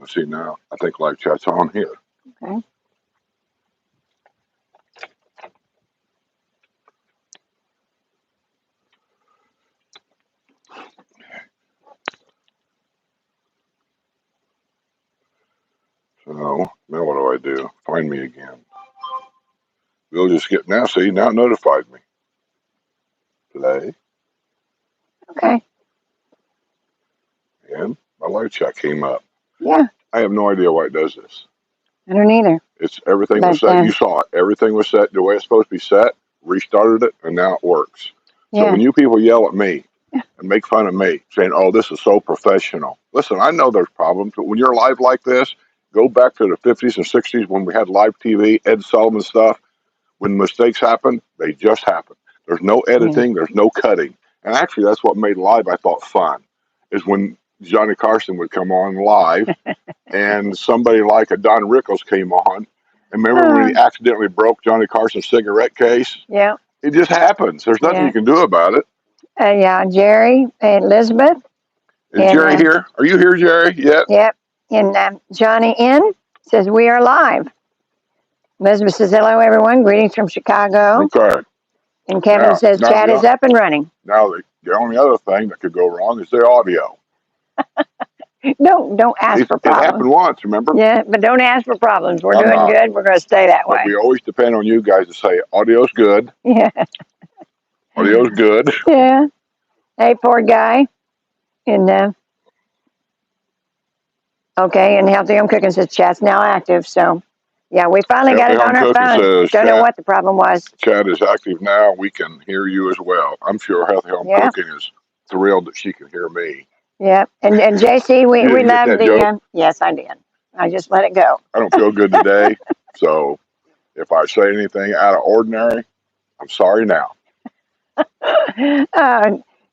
Let's see now. I think live chat's on here. Okay. So now what do? Find me again. We'll just get now. See, now it notified me. Play. Okay. And my live chat came up. Yeah. I have no idea why it does this. I don't either. It's everything was set. You saw it. Everything was set the way it's supposed to be set. Restarted it, and now it works. So Yeah. when you people yell at me and make fun of me, saying, "Oh, this is so professional," listen, I know there's problems, but when you're live like this, go back to the 50s and 60s when we had live TV, Ed Sullivan stuff. When mistakes happen, they just happen. There's no editing. There's no cutting. And actually, that's what made live, I thought, fun, is when Johnny Carson would come on live and somebody like a Don Rickles came on. And remember when he accidentally broke Johnny Carson's cigarette case? Yeah. It just happens. There's nothing you can do about it. Yeah, Jerry and Elizabeth. Is Jerry here? Are you here, Jerry? Yep. Yep. And Johnny N says, we are live. Elizabeth says, hello, everyone. Greetings from Chicago. Okay. And Kevin says, chat is up and running. Now, the only other thing that could go wrong is the audio. Don't ask for problems. It happened once, remember? Yeah, but don't ask for problems. We're doing good. We're going to stay that way. But we always depend on you guys to say, audio's good. Yeah. Audio's good. Yeah. Hey, poor guy. And, okay, and Healthy Home Cooking says chat's now active. So, yeah, we finally got it on our phone. Don't know what the problem was. Chat is active now. We can hear you as well. I'm sure Healthy Home Cooking is thrilled that she can hear me. Yeah, and JC, we love the, yes, I did. I just let it go. I don't feel good today, so if I say anything out of ordinary, I'm sorry now.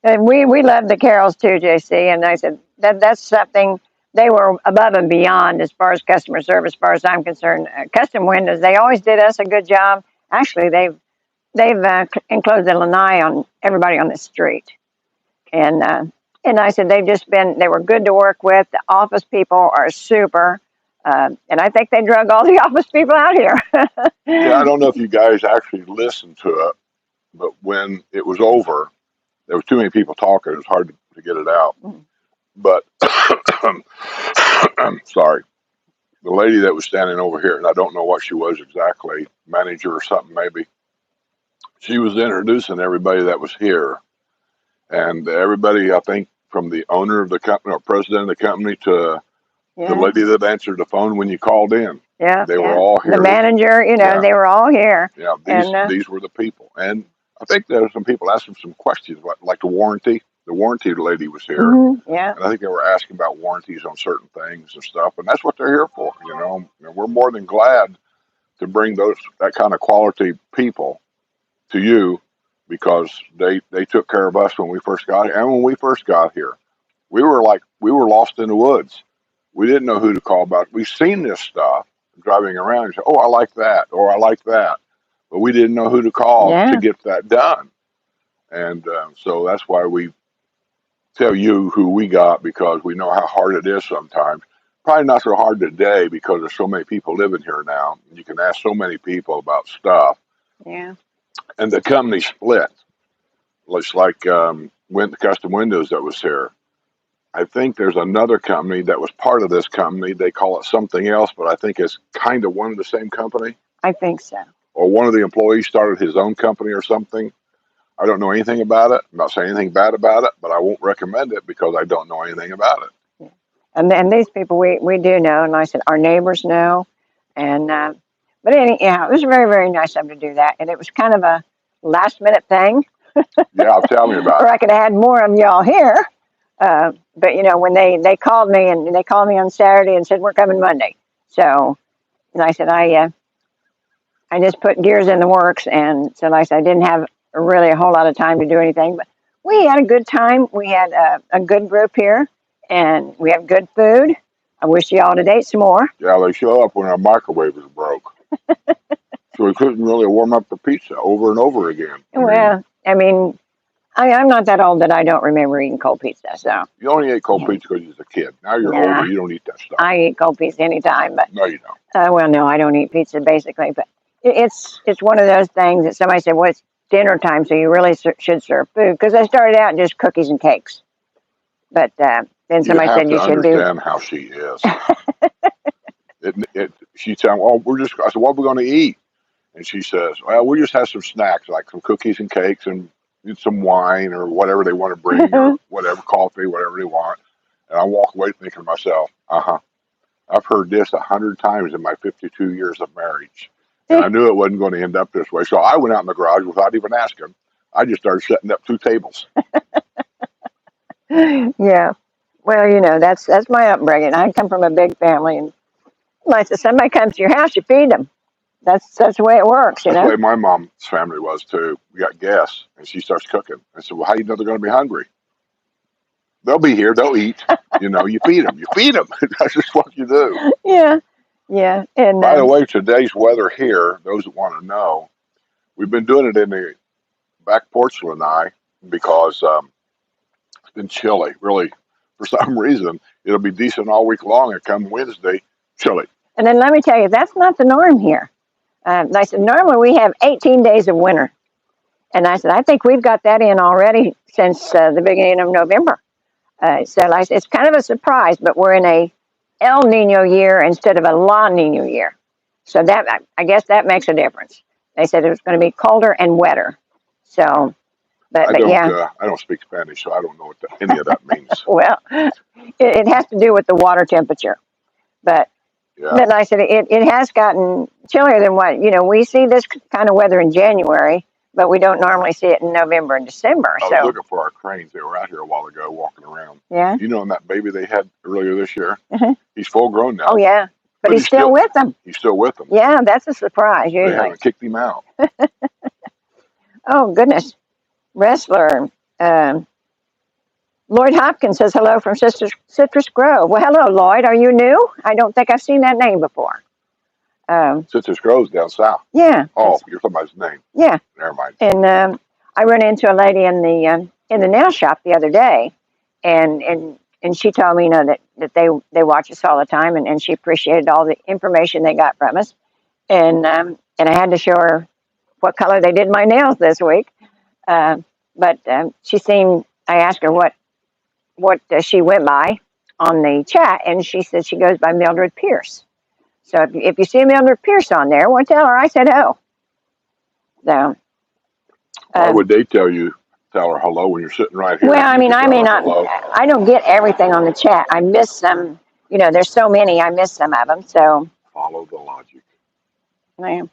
And we love the carols too, JC, and I said that's something they were above and beyond as far as customer service, as far as I'm concerned. Custom Windows, they always did us a good job. Actually, they've enclosed a lanai on everybody on the street, and I said they were good to work with. The office people are super. And I think they drug all the office people out here. Yeah, I don't know if you guys actually listened to it, but when it was over, there was too many people talking. It was hard to get it out. But, I'm sorry, the lady that was standing over here, and I don't know what she was exactly, manager or something maybe, she was introducing everybody that was here. And everybody, I think, from the owner of the company or president of the company to the lady that answered the phone when you called in. Yeah. They were all here. The manager, they were all here. Yeah, these were the people. And I think there were some people asking some questions, like the warranty. The warranty lady was here. Yeah. And I think they were asking about warranties on certain things and stuff. And that's what they're here for, And we're more than glad to bring that kind of quality people to you, because they took care of us when we first got here. And when we first got here, we were lost in the woods. We didn't know who to call about. We've seen this stuff driving around and say, oh, I like that, or I like that. But we didn't know who to call to get that done. And so that's why we tell you who we got, because we know how hard it is sometimes. Probably not so hard today because there's so many people living here now. You can ask so many people about stuff. Yeah. And the company split. It's like the Custom Windows that was here. I think there's another company that was part of this company. They call it something else, but I think it's kind of one of the same company. I think so. Or one of the employees started his own company or something. I don't know anything about it. I'm not saying anything bad about it, but I won't recommend it because I don't know anything about it. Yeah. And these people we do know, and I said our neighbors know. And but anyhow, it was very, very nice of them to do that. And it was kind of a last minute thing. Yeah, tell me about it. Or I could have had more of y'all here. But when they called me, and they called me on Saturday and said we're coming Monday. So, and I said I just put gears in the works, and so like I said, I didn't have really a whole lot of time to do anything, but we had a good time. We had a good group here, and we have good food. I wish y'all to date some more. Yeah, they show up when our microwave was broke, so we couldn't really warm up the pizza over and over again. Well, I mean, I'm not that old that I don't remember eating cold pizza. So You only ate cold yeah, pizza because you was a kid. Now you're nah, older, you don't eat that stuff. I eat cold pizza anytime. But No, you don't. well, no, I don't eat pizza basically. But it's one of those things that somebody said, well, it's dinner time, so you really should serve food. Because I started out just cookies and cakes, but then You somebody have said to you should do. understand how she is. She said, "Well, we're just." I said, "What are we going to eat?" And she says, "Well, we just have some snacks, like some cookies and cakes, and some wine or whatever they want to bring, or whatever coffee, whatever they want." And I walk away thinking to myself, "Uh huh. I've heard this 100 times in my 52 years of marriage, and I knew it wasn't going to end up this way." So I went out in the garage without even asking. I just started setting up 2 tables. Yeah. Well, that's my upbringing. I come from a big family, and like if somebody comes to your house, you feed them. That's the way it works, That's the way my mom's family was too. We got guests, and she starts cooking. I said, "Well, how do you know they're going to be hungry? They'll be here. They'll eat. You feed them. You feed them. That's just what you do." Yeah, yeah, and By the way, today's weather here, those that want to know, we've been doing it in the back porch and I because it's been chilly. Really, for some reason, it'll be decent all week long, and come Wednesday, chilly. and then let me tell you, that's not the norm here. I said normally we have 18 days of winter, and I said I think we've got that in already since the beginning of November. So like, it's kind of a surprise, but we're in a El Nino year instead of a La Nina year. So that I guess that makes a difference. They said it was going to be colder and wetter. So, but yeah, I don't speak Spanish, so I don't know what any of that means. well, it has to do with the water temperature. But Yeah, but like I said it has gotten chillier than what we see this kind of weather in January, but we don't normally see it in November and December. I was So looking for our cranes. They were out here a while ago walking around. yeah, You know, and that baby they had earlier this year, uh-huh. he's full grown now, Oh yeah, but but he's still with them. he's still with them. Yeah, that's a surprise They usually. haven't kicked him out. Oh goodness, wrestler. Um, Lloyd Hopkins says hello from Citrus Grove. Well, hello, Lloyd. Are you new? I don't think I've seen that name before. Citrus Grove's down south. Yeah. Oh, you're talking about his name. Yeah. Never mind. And I ran into a lady in the nail shop the other day, and she told me, that they watch us all the time, and she appreciated all the information they got from us, and I had to show her what color they did my nails this week. But she seemed. I asked her what she went by on the chat, and she said she goes by Mildred Pierce. So if you see Mildred Pierce on there, well, tell her I said oh. So. Why would they tell her hello when you're sitting right here? Well, I mean, I I may not. I don't get everything on the chat. I miss some. There's so many. I miss some of them. So. Follow the logic. Yeah.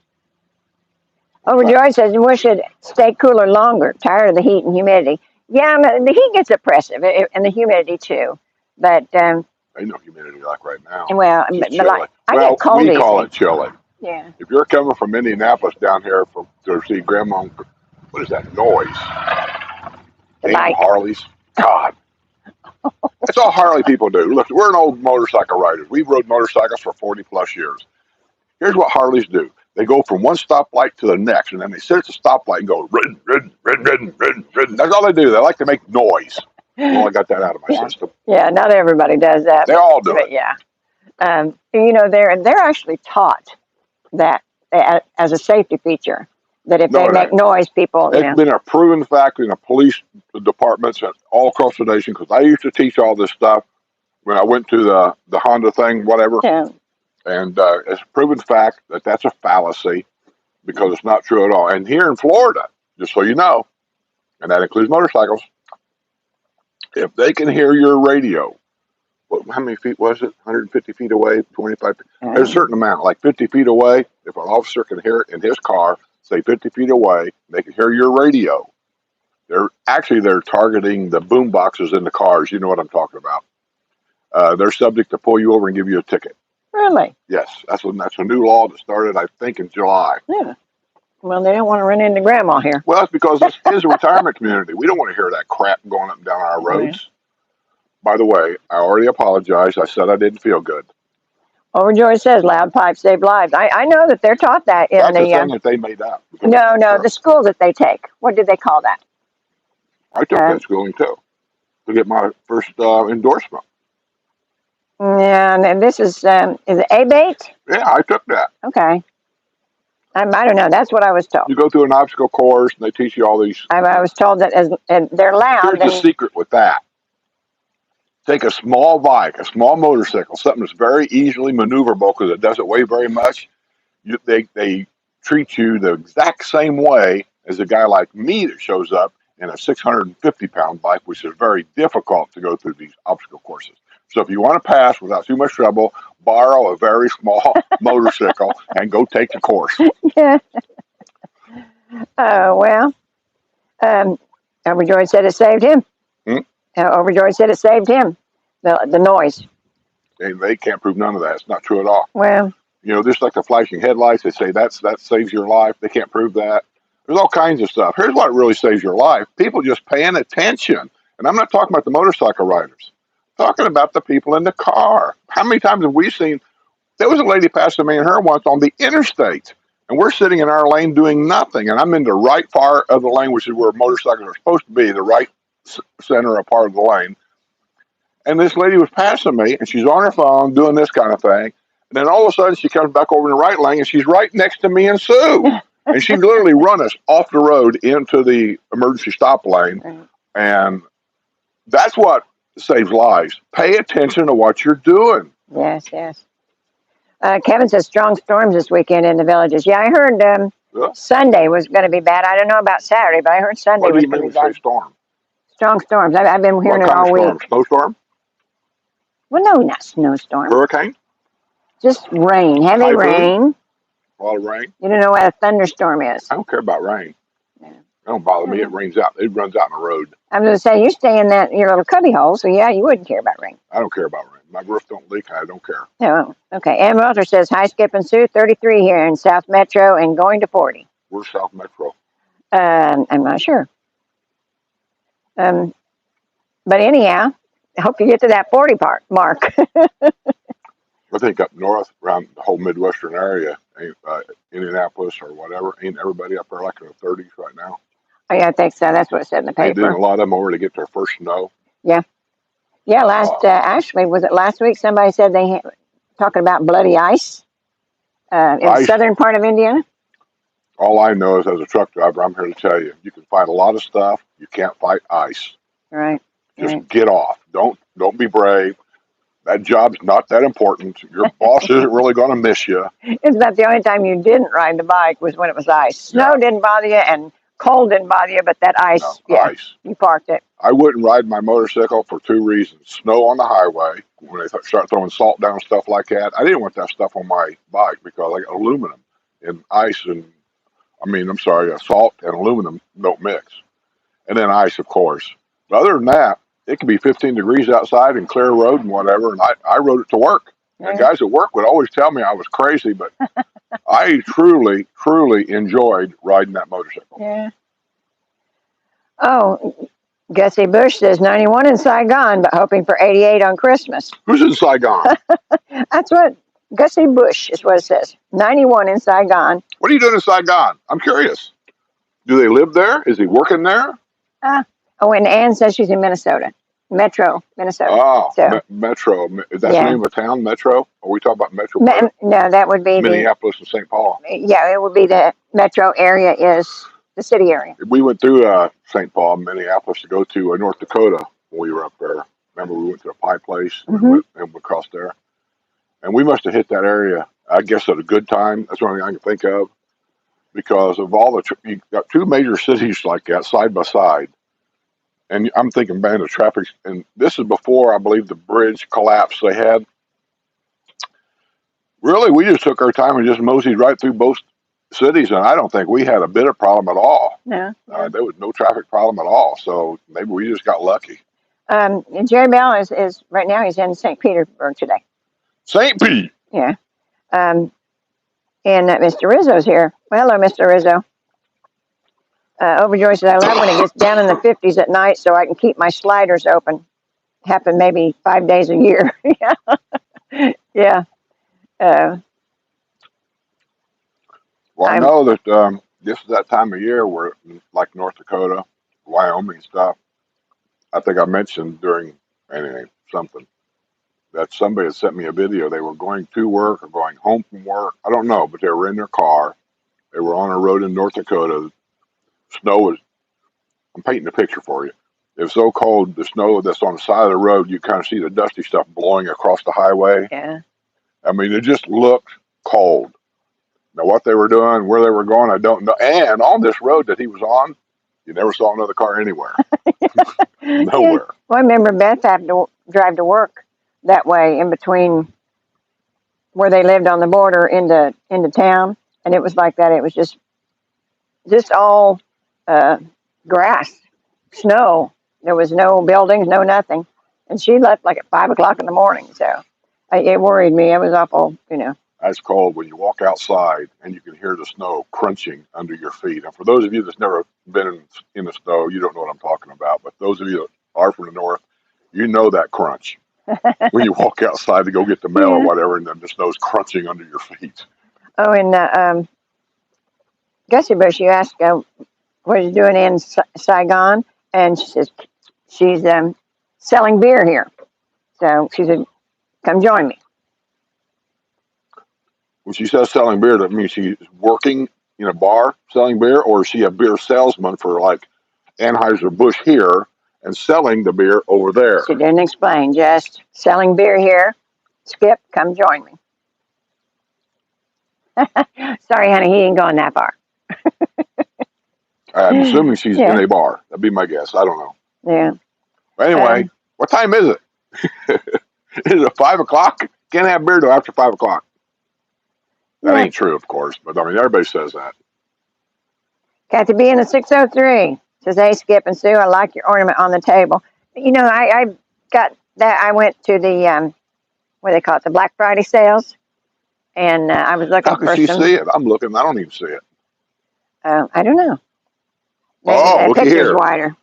Overjoyed says we should stay cooler longer. Tired of the heat and humidity. Yeah, the heat gets oppressive, and the humidity too. But ain't no humidity like right now. well, It's but chilly. like, I get cold we easy. call it chilly. Yeah. If you're coming from Indianapolis down here to see Grandma, what is that noise? Damn Harleys. God. That's all Harley people do. Look, we're an old motorcycle riders. We've rode motorcycles for 40 plus years. Here's what Harleys do. They go from one stoplight to the next, and then they sit at the stoplight and go, ridden, ridden, ridden, ridden, ridden, ridden. That's all they do. They like to make noise. Well, I got that out of my system. Yeah, not everybody does that. They all do it. Yeah. They're actually taught that as a safety feature, that if they make noise, people. It's been a proven fact in the police departments all across the nation, because I used to teach all this stuff when I went to the Honda thing, whatever. Yeah. And it's a proven fact that that's a fallacy, because it's not true at all. And here in Florida, just so you know, and that includes motorcycles, if they can hear your radio, how many feet was it? 150 feet away, 25 feet? There's a certain amount, like 50 feet away. If an officer can hear it in his car, say 50 feet away, they can hear your radio. They're targeting the boom boxes in the cars. You know what I'm talking about. They're subject to pull you over and give you a ticket. Really? Yes, that's a new law that started, I think, in July. Yeah. Well, they don't want to run into Grandma here. Well, that's because this is a retirement community. We don't want to hear that crap going up and down our roads. By the way, I already apologized. I said I didn't feel good. Overjoyed says loud pipes save lives. I know that they're taught that in That's the thing that they made up. No, the school that they take. What did they call that? I took Um, that schooling too to get my first endorsement. and this is it A-bait? Yeah, I took that. Okay. I don't know. That's what I was told. You go through an obstacle course and they teach you all these. I was told that as and they're loud. Here's the secret with that. Take a small bike, a small motorcycle, something that's very easily maneuverable because it doesn't weigh very much. They treat you the exact same way as a guy like me that shows up in a 650-pound bike, which is very difficult to go through these obstacle courses. So if you want to pass without too much trouble, borrow a very small motorcycle and go take the course. Yeah. Well, Overjoyed said it saved him. Hmm? Overjoyed said it saved him. The noise. They can't prove none of that. It's not true at all. Well, You know, just like the flashing headlights, they say that saves your life. They can't prove that. There's all kinds of stuff. Here's what really saves your life: people just paying attention. And I'm not talking about the motorcycle riders. I'm talking about the people in the car. How many times have we seen? There was a lady passing me and her once on the interstate, and we're sitting in our lane doing nothing. And I'm in the right part of the lane, which is where motorcycles are supposed to be, the right center of part of the lane. And this lady was passing me, and she's on her phone doing this kind of thing. And then all of a sudden, she comes back over in the right lane, and she's right next to me and Sue. And she literally run us off the road into the emergency stop lane. right. And that's what saves lives. Pay attention to what you're doing. Yes, yes. Kevin says strong storms this weekend in the villages. Yeah, I heard Yeah. Sunday was going to be bad. I don't know about Saturday, but I heard Sunday What do was you going mean to when be you say bad. storm? Strong storms. I've been hearing What it kind all of storm? week. Snowstorm? Well, no, not snowstorm. Hurricane? Just rain, heavy Typhoon? rain. A lot of rain? You don't know what a thunderstorm is. I don't care about rain. Yeah. It don't bother me. It rains out. It runs out in the road. I'm going to say you stay in your little cubby hole, so yeah, you wouldn't care about rain. I don't care about rain. My roof don't leak. I don't care. Oh, okay. Ann Walter says, hi, Skip and Sue, 33 here in South Metro and going to 40. We're South Metro. I'm not sure. But anyhow, I hope you get to that 40 mark. I think up north, around the whole Midwestern area, Indianapolis or whatever, ain't everybody up there like in the 30s right now? Oh, yeah, I think so. That's what it said in the They did a paper. lot of them over to get their first snow. Yeah, actually, was it last week? Somebody said talking about bloody ice in the Ice. southern part of Indiana. All I know is, as a truck driver, I'm here to tell you, you can fight a lot of stuff. You can't fight ice. Right. Just Right. get off. Don't be brave. That job's not that important. Your boss isn't really going to miss you. It's about the only time you didn't ride the bike was when it was ice. Snow Yeah. didn't bother you and cold didn't bother you, but that ice, No, yeah, ice. you parked it. I wouldn't ride my motorcycle for two reasons. Snow on the highway, when they start throwing salt down and stuff like that. I didn't want that stuff on my bike because I got aluminum and ice and, salt and aluminum don't mix. And then ice, of course. But other than that, it could be 15 degrees outside and clear road and whatever, and I rode it to work. And guys at work would always tell me I was crazy, but I truly, truly enjoyed riding that motorcycle. Yeah. Oh, Gussie Bush says 91 in Saigon, but hoping for 88 on Christmas. Who's in Saigon? That's what Gussie Bush is what it says. 91 in Saigon. What are you doing in Saigon? I'm curious. Do they live there? Is he working there? And Ann says she's in Minnesota, Metro, Minnesota. Oh, So, Metro. Is that the yeah. name of a town, Metro? Or we talk about Metro? No, that would be Minneapolis and St. Paul. it would be the metro area is the city area. We went through St. Paul, Minneapolis to go to North Dakota when we were up there. Remember, we went to a pie place and went across there. And we must have hit that area, I guess, at a good time. That's the only thing I can think of. Because of all you got two major cities like that side by side. And I'm thinking, man, the traffic, and this is before, I believe, the bridge collapse they had. Really, we just took our time and just moseyed right through both cities, and I don't think we had a bit of problem at all. No. There was no traffic problem at all, so maybe we just got lucky. Jerry Bell is right now, he's in St. Petersburg today. St. Pete. Yeah. And Mr. Rizzo's here. Well, hello, Mr. Rizzo. Overjoyed says, I love when it gets down in the 50s at night so I can keep my sliders open. Happen maybe 5 days a year. Yeah. Well, I know that this is that time of year where, like North Dakota, Wyoming and stuff, I think I mentioned during anyway, something that somebody had sent me a video. They were going to work or going home from work. I don't know, but they were in their car. They were on a road in North Dakota. Snow was, I'm painting a picture for you. It was so cold, the snow that's on the side of the road, you kind of see the dusty stuff blowing across the highway. Yeah. I mean, it just looked cold. Now, what they were doing, where they were going, I don't know. And on this road that he was on, you never saw another car anywhere. Yeah. Nowhere. Well, I remember Beth had to drive to work that way in between where they lived on the border into town, and it was like that. It was just all uh, grass, snow. There was no buildings, no nothing, and she left like at 5 o'clock in the morning. So it worried me. It was awful, you know. It's cold when you walk outside and you can hear the snow crunching under your feet. And for those of you that's never been in the snow, you don't know what I'm talking about. But those of you that are from the north, you know that crunch when you walk outside to go get the mail or Yeah. whatever, and then the snow's crunching under your feet. Oh, and Gussie Bush, you asked what are you doing in Saigon, and she says she's selling beer here. So she said, "Come join me." When she says selling beer, that means she's working in a bar selling beer, or is she a beer salesman for like Anheuser-Busch here and selling the beer over there? She didn't explain, just selling beer here. Skip, come join me. Sorry, honey, he ain't going that far. I'm assuming she's Yeah. in a bar. That'd be my guess. I don't know. Yeah. But anyway, what time is it? Is it 5 o'clock? Can't have beer till after 5 o'clock. That Yeah. ain't true, of course, but I mean, everybody says that. Got to be in the 603. Says, "Hey, Skip and Sue, I like your ornament on the table." You know, I got that. I went to the what do they call it, the Black Friday sales, and I was looking How can for she some. see it? I'm looking. I don't even see it. I don't know. Maybe Oh, that looky picture's here. wider.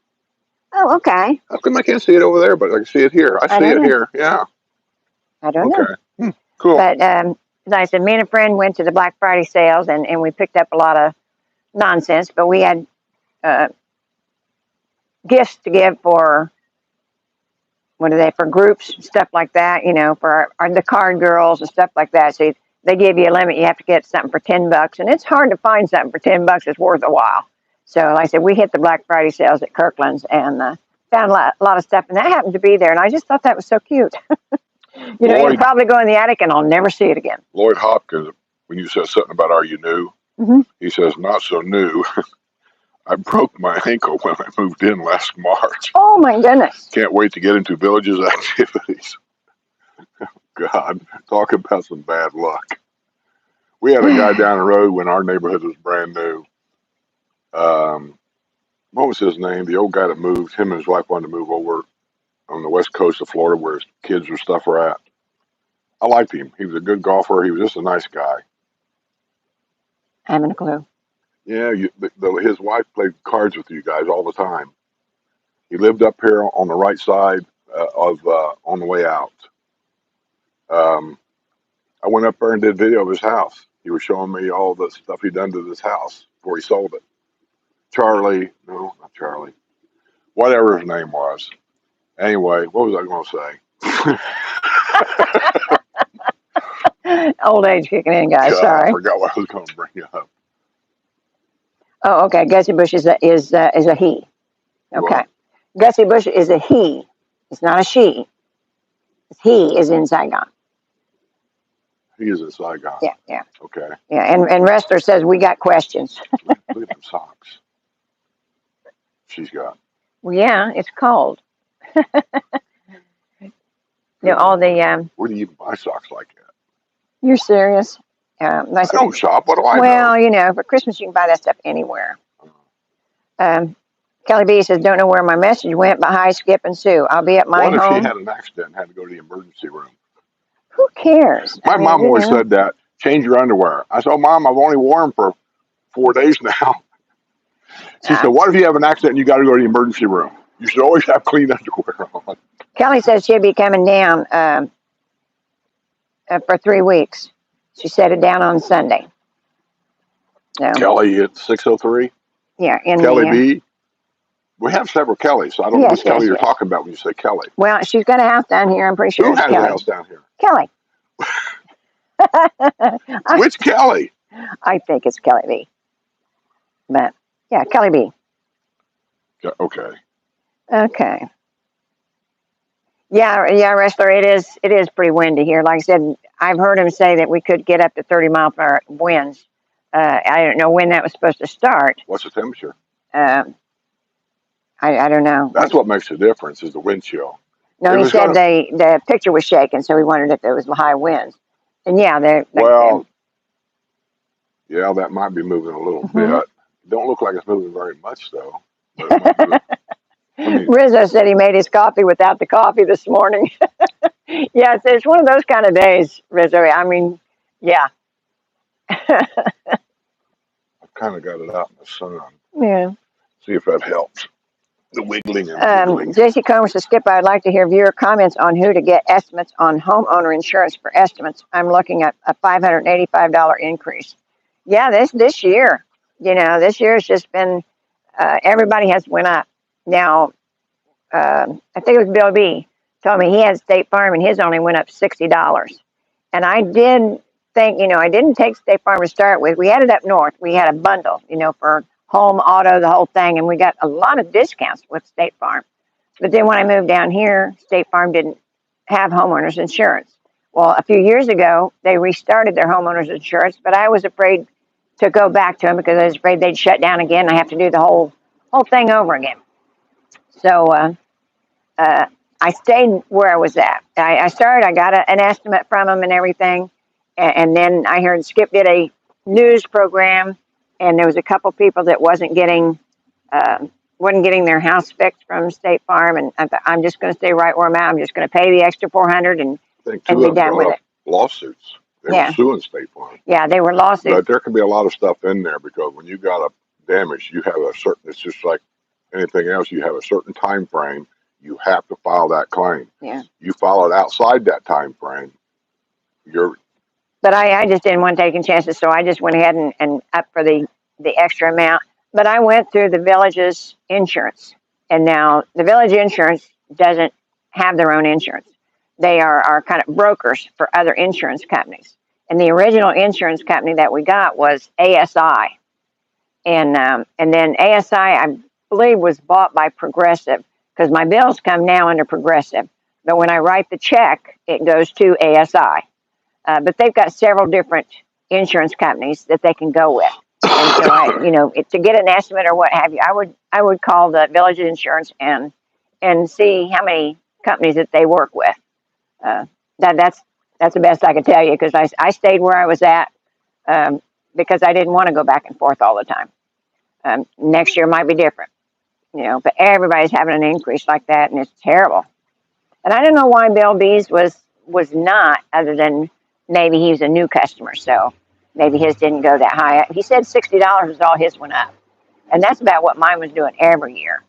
Oh, okay. How come I can't see it over there, but I can see it here? I I see don't it know. here. Yeah. I don't know. Okay. Cool. But as I said, me and a friend went to the Black Friday sales, and we picked up a lot of nonsense. But we had uh, gifts to give for what are they, for groups, stuff like that. You know, for the card girls and stuff like that. So they give you a limit. You have to get something for $10, and it's hard to find something for $10 that's worth a while. So, like I said, we hit the Black Friday sales at Kirkland's and found a lot of stuff, and that happened to be there. And I just thought that was so cute. You know, it'll probably go in the attic, and I'll never see it again. Lloyd Hopkins, when you said something about "Are you new?" Mm-hmm. He says, "Not so new." I broke my ankle when I moved in last March. Oh my goodness! Can't wait to get into Village's activities. God, talk about some bad luck. We had a guy down the road when our neighborhood was brand new. What was his name? The old guy that moved. Him and his wife wanted to move over on the west coast of Florida where his kids and stuff were at. I liked him. He was a good golfer. He was just a nice guy. I haven't a clue. Yeah, his wife played cards with you guys all the time. He lived up here on the right side on the way out. I went up there and did video of his house. He was showing me all the stuff he'd done to this house before he sold it. Charlie, no, not Charlie. Whatever his name was. Anyway, what was I going to say? Old age kicking in, guys. God, Sorry. I forgot what I was going to bring up. Oh, okay. Gussie Bush is a he. Okay. What? Gussie Bush is a he. It's not a she. He is in Saigon. He is in Saigon. Yeah, yeah. Okay. Yeah, and Wrestler says we got questions. Look at them socks she's got. Well, yeah, it's cold. You know, all the Where do you even buy socks like that? You're serious? I don't shop. What do I know? Well, you know, for Christmas you can buy that stuff anywhere. Kelly B says, "Don't know where my message went, but hi, Skip and Sue. I'll be at my What if home." she had an accident and had to go to the emergency room? Who cares? My mom always said that. Change your underwear. I said, "Oh, Mom, I've only worn them for 4 days now." She said, "What if you have an accident and you got to go to the emergency room? You should always have clean underwear on." Kelly says she'll be coming down for 3 weeks. She set it down on Sunday. So, Kelly at 603. yeah, in Kelly B. We have several Kellys, so I don't know Yes, which Kelly yes, you're yes. talking about when you say Kelly. Well, she's got a house down here. I'm pretty sure Who it's has a Kelly. house down here? Kelly. Which Kelly? I think it's Kelly B. But yeah, Kelly B. Okay. Okay. Yeah, wrestler. It is pretty windy here. Like I said, I've heard him say that we could get up to 30-mile-per-hour winds. I don't know when that was supposed to start. What's the temperature? Um, I don't know. That's what makes the difference is the wind chill. No, If he it's said gonna, the picture was shaking, so he wondered if there was high winds. And yeah, well, yeah, that might be moving a little Mhm. bit. Don't look like it's moving very much though. But it might be. I mean, Rizzo said he made his coffee without the coffee this morning. Yeah, it's one of those kind of days, Rizzo. I mean, yeah. I've kind of got it out in the sun. Yeah. See if that helps. The wiggling and wiggling. J.C. Combs says, Skip, I'd like to hear viewer comments on who to get estimates on homeowner insurance for estimates. I'm looking at a $585 increase. Yeah, this year, this year has just been, everybody has went up. Now, I think it was Bill B. told me he had State Farm and his only went up $60. And I did think, I didn't take State Farm to start with. We had it up north. We had a bundle, for home, auto, the whole thing. And we got a lot of discounts with State Farm. But then when I moved down here, State Farm didn't have homeowners insurance. Well, a few years ago, they restarted their homeowners insurance, but I was afraid to go back to them because I was afraid they'd shut down again. I have to do the whole thing over again. So I stayed where I was at. I started. I got an estimate from them and everything, and then I heard Skip did a news program, and there was a couple people that wasn't getting their house fixed from State Farm, and I thought, I'm just going to stay right where I'm at. I'm just going to pay the extra $400 and I think and two be of them done with brought it. up lawsuits. They Yeah. were suing State Farm. Yeah, they were lawsuits. But there can be a lot of stuff in there because when you got a damage, you have a certain. It's just like anything else. You have a certain time frame. You have to file that claim. Yeah. You file it outside that time frame, you're. But I just didn't want taking chances, so I just went ahead and up for the extra amount. But I went through the village's insurance, and now the village insurance doesn't have their own insurance. They are kind of brokers for other insurance companies. And the original insurance company that we got was ASI, and then ASI I believe was bought by Progressive because my bills come now under Progressive. But when I write the check, it goes to ASI. But they've got several different insurance companies that they can go with. And so to get an estimate or what have you, I would call the Village Insurance and see how many companies that they work with. That's the best I can tell you because I stayed where I was at because I didn't want to go back and forth all the time. Next year might be different, but everybody's having an increase like that, and it's terrible. And I don't know why Bill B's was not, other than maybe he was a new customer, so maybe his didn't go that high. He said $60 was all his went up, and that's about what mine was doing every year.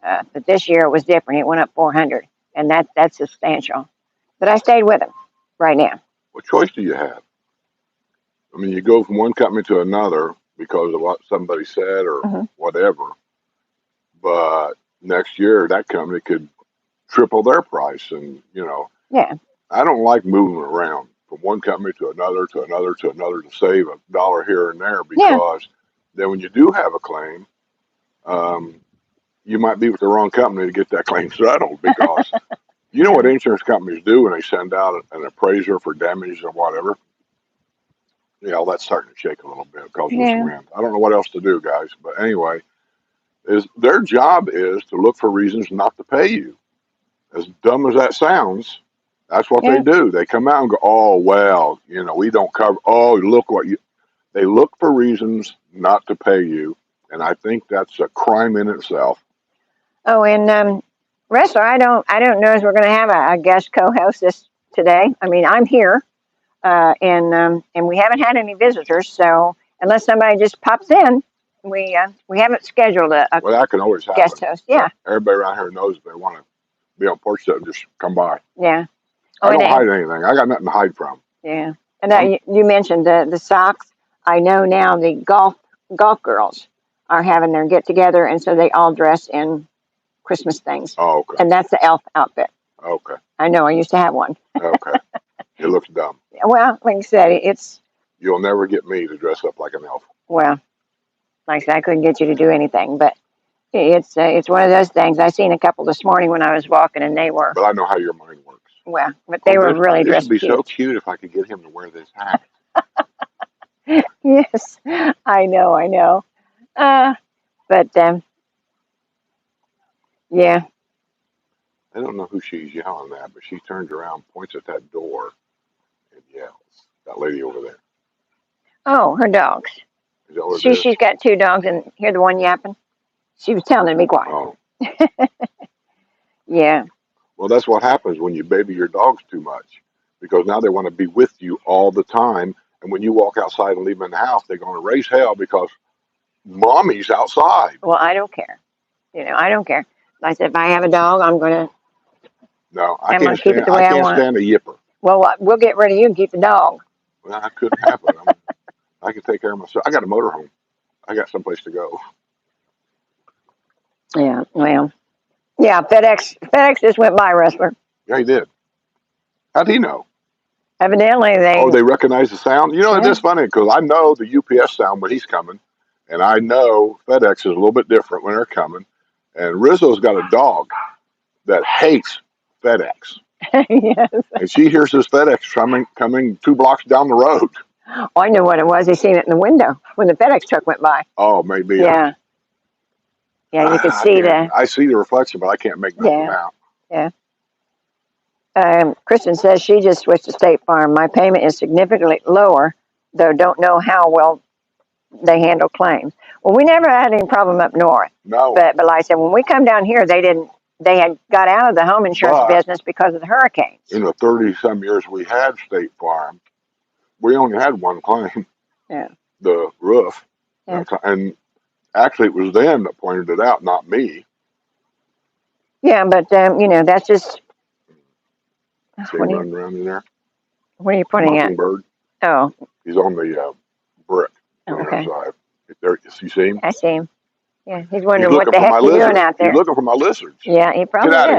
But this year it was different. It went up $400, and that's substantial. But I stayed with him right now. What choice do you have? I mean, you go from one company to another because of what somebody said or whatever. But next year, that company could triple their price, and Yeah. I don't like moving around from one company to another to another to another to save $1 here and there because then when you do have a claim, you might be with the wrong company to get that claim settled because you know what insurance companies do when they send out an appraiser for damage or whatever. Yeah, that's starting to shake a little bit because of this wind. I don't know what else to do, guys. But anyway, their job is to look for reasons not to pay you. As dumb as that sounds, that's what they do. They come out and go, oh, well, we don't cover. Oh, look what you. They look for reasons not to pay you. And I think that's a crime in itself. Oh, and Wrestler, I don't know if we're going to have a guest co-host today. I mean, I'm here. And we haven't had any visitors, so unless somebody just pops in, we haven't scheduled a well, that can always happen. Guest host. Yeah, everybody around here knows if they want to be on Porch Settin, just come by. Yeah, I don't hide anything. I got nothing to hide from. Yeah, and you mentioned the socks. I know now the golf girls are having their get together, and so they all dress in Christmas things. Oh, okay. And that's the elf outfit. Okay. I know, I used to have one. Okay. It looks dumb. Well, like I said, it's, You'll never get me to dress up like an elf. well, like I said, I couldn't get you to do anything, but it's one of those things. I seen a couple this morning when I was walking, and they were, But I know how your mind works. well, but they were really This dressed would be cute. so cute if I could get him to wear this hat. Yes, I know. But yeah. I don't know who she's yelling at, but she turns around, points at that door, and yells. That lady over there. Oh, her dogs. Is that what it is? She's got 2 dogs, and hear the one yapping. She was telling them to be quiet. Oh. Yeah. Well, that's what happens when you baby your dogs too much, because now they want to be with you all the time. And when you walk outside and leave them in the house, they're going to raise hell because mommy's outside. Well, I don't care. I don't care. I said, if I have a dog, I'm gonna No, I'm gonna keep it the way I I can't want. stand a yipper. Well, we'll get rid of you and keep the dog. Well, that couldn't happen. I can take care of myself. I got a motorhome. I got someplace to go. Yeah. Well. Yeah. FedEx just went by, wrestler. Yeah, he did. How'd he know? Evidently, They recognize the sound. You know, Yeah. it's just funny because I know the UPS sound when he's coming, and I know FedEx is a little bit different when they're coming. And Rizzo's got a dog that hates FedEx, Yes. and she hears this FedEx coming 2 blocks down the road. Oh, I knew what it was. He seen it in the window when the FedEx truck went by. Oh, maybe. Yeah. Yeah, you could see I see the reflection, but I can't make nothing out. Yeah. Kristen says she just switched to State Farm. My payment is significantly lower, though don't know how well they handle claims. Well, we never had any problem up north. No. But like I said, when we come down here, they had got out of the home insurance business because of the hurricanes. In the 30-some years we had State Farm, we only had one claim. Yeah. The roof. Yeah. And actually, it was them that pointed it out, not me. Yeah, but that's just. See him running around in there. What are you pointing at? Mockingbird. Oh. He's on the brick. Okay. There, you see him? I see him. Yeah, he's wondering what the heck you're doing out there. He's looking for my lizards. Yeah, he probably Get out of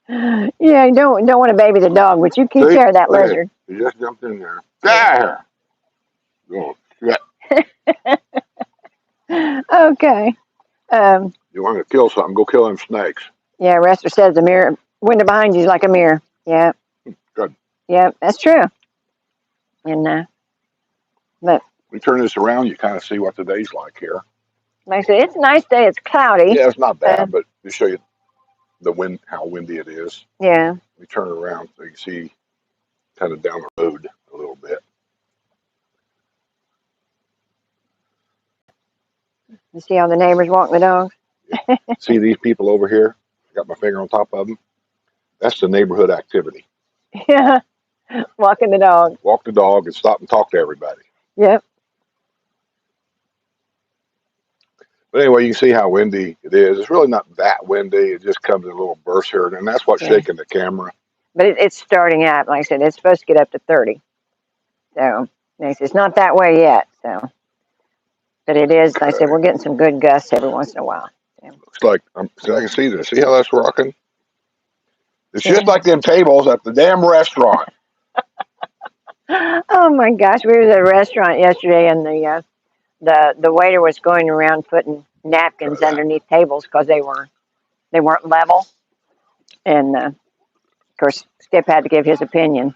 here. Yeah, you don't want to baby the dog, but you keep care of that lizard. He just jumped in there. There. Oh, yeah. Okay. You want to kill something? Go kill them snakes. Yeah, Rester says the mirror window behind you is like a mirror. Yeah. Good. Yeah, that's true. And but we turn this around, you kind of see what the day's like here. Like I said, it's a nice day. It's cloudy. Yeah, it's not bad, but to show you the wind, how windy it is. Yeah. We turn it around so you can see kind of down the road a little bit. You see how the neighbors walking the dogs? Yeah. See these people over here? I got my finger on top of them. That's the neighborhood activity. Yeah. Walking the dog. Walk the dog and stop and talk to everybody. Yep. But anyway, you can see how windy it is. It's really not that windy. It just comes in a little burst here, and that's what's shaking the camera. But it's starting out. Like I said, it's supposed to get up to 30. So it's not that way yet. So, but it is. Like I said, we're getting some good gusts every once in a while. So. Looks like I can see this. See how that's rocking? It's just like them tables at the damn restaurant. Oh my gosh, we were at a restaurant yesterday, and the waiter was going around putting napkins underneath tables because they weren't level, and of course Skip had to give his opinion,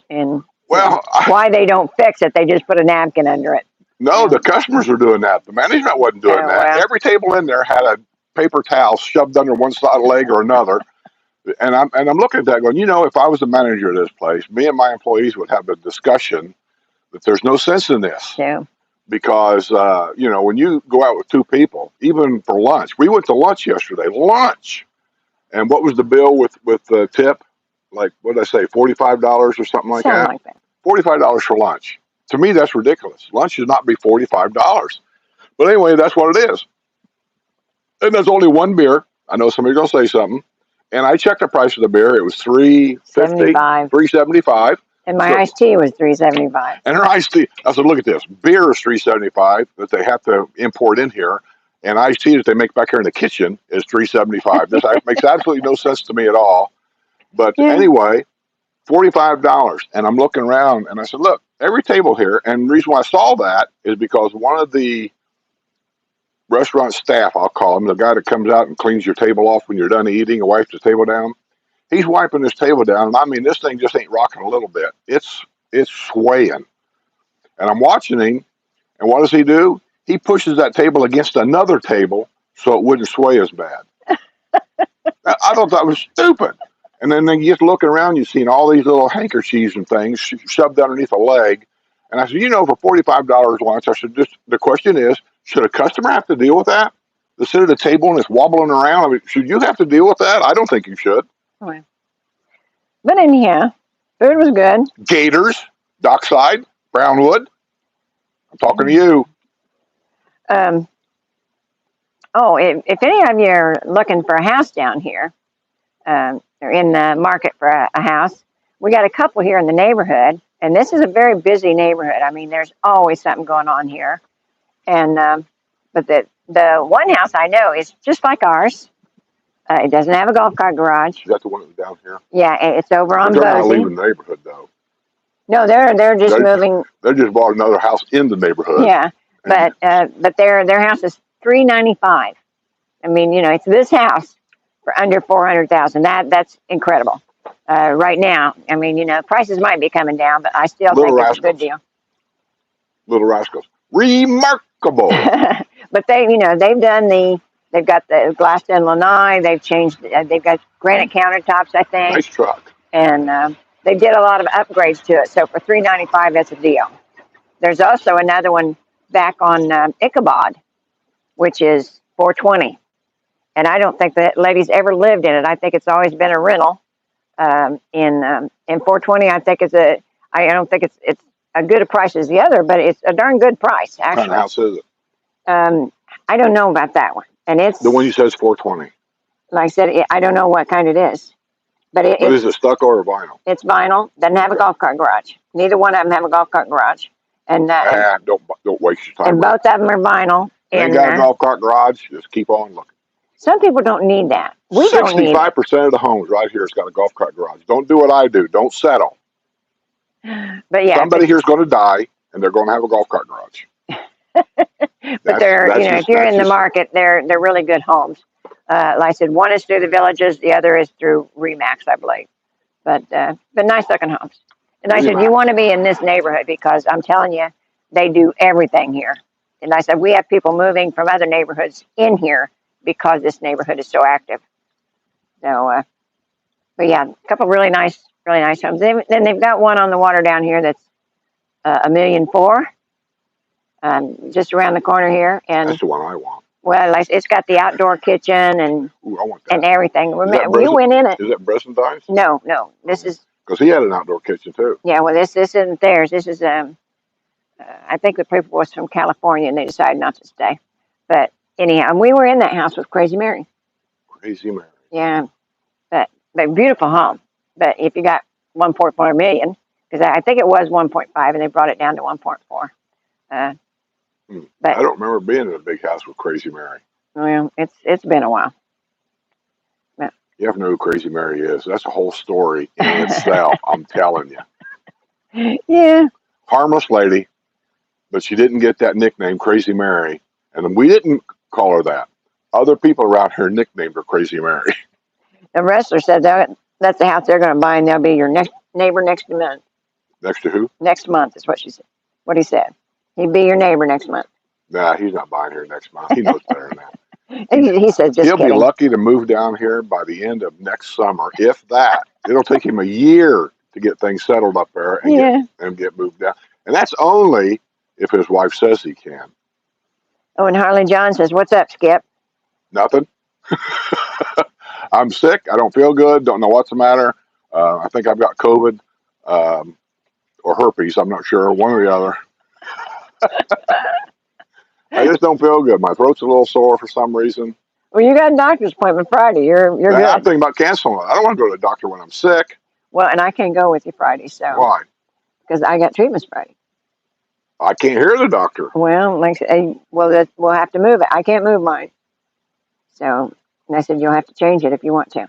and why they don't fix it, they just put a napkin under it. No, the customers were doing that. The management wasn't doing that. Well, every table in there had a paper towel shoved under one side leg or another. And I'm looking at that going, if I was the manager of this place, me and my employees would have a discussion that there's no sense in this. Yeah. Because, when you go out with 2 people, even for lunch, we went to lunch yesterday, And what was the bill with the tip? Like, what did I say, $45 or something like that? $45 for lunch. To me, that's ridiculous. Lunch should not be $45. But anyway, that's what it is. And there's only one beer. I know somebody's going to say something. And I checked the price of the beer. It was $3.75. And my iced tea was $3.75. And her iced tea, I said, look at this. Beer is $3.75 that they have to import in here. and iced tea that they make back here in the kitchen is $3.75. This makes absolutely no sense to me at all. But Yeah. anyway, $45. And I'm looking around and I said, look, every table here. And the reason why I saw that is because one of the restaurant staff, I'll call him, the guy that comes out and cleans your table off when you're done eating and wipes the table down. He's wiping this table down. And I mean, this thing just ain't rocking a little bit. It's swaying. And I'm watching him. And what does he do? He pushes that table against another table so it wouldn't sway as bad. I thought that was stupid. And then you get looking around, you've seen all these little handkerchiefs and things shoved underneath a leg. And I said, for $45 lunch, I said, the question is, should a customer have to deal with that? To sit at a table and it's wobbling around? I mean, should you have to deal with that? I don't think you should. But anyhow, food was good. Gators, Dockside, Brownwood. I'm talking to you. If any of you are looking for a house down here, or in the market for a house, we got a couple here in the neighborhood, and this is a very busy neighborhood. I mean, there's always something going on here. And but the one house I know is just like ours. It doesn't have a golf cart garage. Is that the one that's down here? Yeah, it's over on They're not Boise. leaving the neighborhood, though. No, they're just moving. They just bought another house in the neighborhood. Yeah, but their house is $395. I mean, it's this house for under $400,000. That's incredible. Right now, I mean, prices might be coming down, but I still think it's a good deal. Little rascals, remarkable. But they've got the glassed in lanai. They've got granite countertops, I think. Nice truck. And they did a lot of upgrades to it. So for $395, that's a deal. There's also another one back on Ichabod, which is $420. And I don't think that lady's ever lived in it. I think it's always been a rental. In $420, I think I don't think it's a good a price as the other, but it's a darn good price, actually. What kind of house is it? I don't know about that one. And it's the one you said is $420. Like I said, I don't know what kind it is. But is it stucco or vinyl? It's vinyl. Doesn't have a golf cart garage. Neither one of them have a golf cart garage. And don't waste your time. And both of them are vinyl. They ain't got a golf cart garage. Just keep on looking. Some people don't need that. We don't need it. 65% of the homes right here has got a golf cart garage. Don't do what I do. Don't settle. But yeah, somebody here's going to die, and they're going to have a golf cart garage. But if you're in the market, they're really good homes. Like I said, one is through the Villages, the other is through Remax, I believe. But nice looking homes. And I said, you want to be in this neighborhood because I'm telling you, they do everything here. And I said, we have people moving from other neighborhoods in here because this neighborhood is so active. So, but yeah, a couple really nice homes. Then they've got one on the water down here that's $1.4 million, just around the corner here. And that's the one I want. Well, it's got the outdoor kitchen and I want that. And everything. We went in it. Is that Bresentine's? No. This is because he had an outdoor kitchen too. Yeah, well, this isn't theirs. This is I think the people was from California and they decided not to stay. But anyhow, we were in that house with Crazy Mary. Crazy Mary. Yeah, but beautiful home. But if you got 1.4 million, because I think it was 1.5 and they brought it down to 1.4. But I don't remember being in a big house with Crazy Mary. Well, it's been a while. But, you have to know who Crazy Mary is. That's a whole story in itself. I'm telling you. Yeah. Harmless lady, but she didn't get that nickname, Crazy Mary, and we didn't call her that. Other people around here nicknamed her Crazy Mary. The wrestler said that's the house they're going to buy, and they'll be your next neighbor next month. Next to who? Next month is what she said. What he said. He'd be your neighbor next month. Nah, he's not buying here next month. He knows better than that. He said, he'll be lucky to move down here by the end of next summer, if that. It'll take him a year to get things settled up there and get moved down. And that's only if his wife says he can. Oh, and Harley John says, "What's up, Skip?" Nothing. I'm sick. I don't feel good. Don't know what's the matter. I think I've got COVID or herpes. I'm not sure. One or the other. I just don't feel good. My throat's a little sore for some reason. Well, you got a doctor's appointment Friday. You're good. I'm thinking about canceling it. I don't want to go to the doctor when I'm sick. Well, and I can't go with you Friday. So why? Because I got treatments Friday. I can't hear the doctor. Well, we'll have to move it. I can't move mine. So and I said, you'll have to change it if you want to.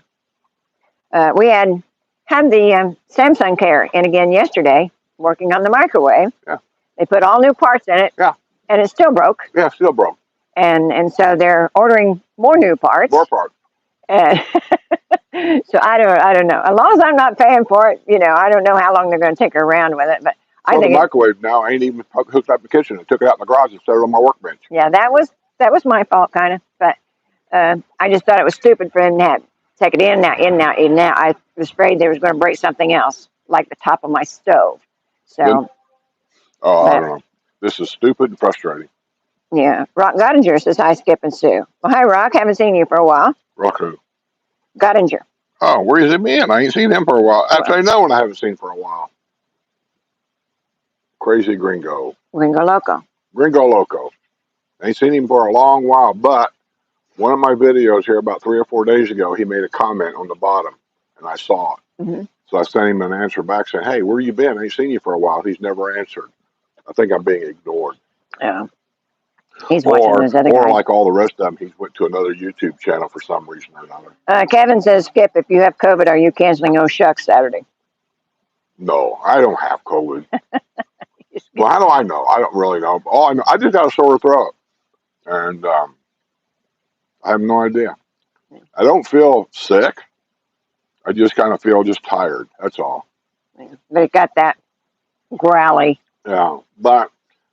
We had the Samsung Care in again yesterday, working on the microwave. Yeah. They put all new parts in it. Yeah. And it still broke. Yeah, still broke. And so they're ordering more new parts. More parts. And so I don't know. As long as I'm not paying for it, I don't know how long they're going to tinker around with it. But I think the microwave now ain't even hooked up in the kitchen. I took it out in the garage and set it on my workbench. Yeah, that was my fault, kind of. But I just thought it was stupid for them to take it in now. I was afraid they was going to break something else, like the top of my stove. So. I don't know. This is stupid and frustrating. Yeah. Rock Gottinger says, hi, Skip and Sue. Well, hi, Rock. Haven't seen you for a while. Rock who? Gottinger. Oh, where is he been? I ain't seen him for a while. Actually, no one I haven't seen for a while. Crazy Gringo. Gringo Loco. Gringo Loco. I ain't seen him for a long while, but one of my videos here about 3 or 4 days ago, he made a comment on the bottom, and I saw it. Mm-hmm. So I sent him an answer back saying, hey, where you been? I ain't seen you for a while. He's never answered. I think I'm being ignored. Yeah. He's watching those other guys. Or like all the rest of them, he went to another YouTube channel for some reason or another. Kevin says, Skip, if you have COVID, are you canceling Oh Shucks Saturday? No, I don't have COVID. Well, how do I know? I don't really know. All I know, I just got a sore throat. And I have no idea. I don't feel sick. I just kind of feel just tired. That's all. But it got that growly. Yeah, but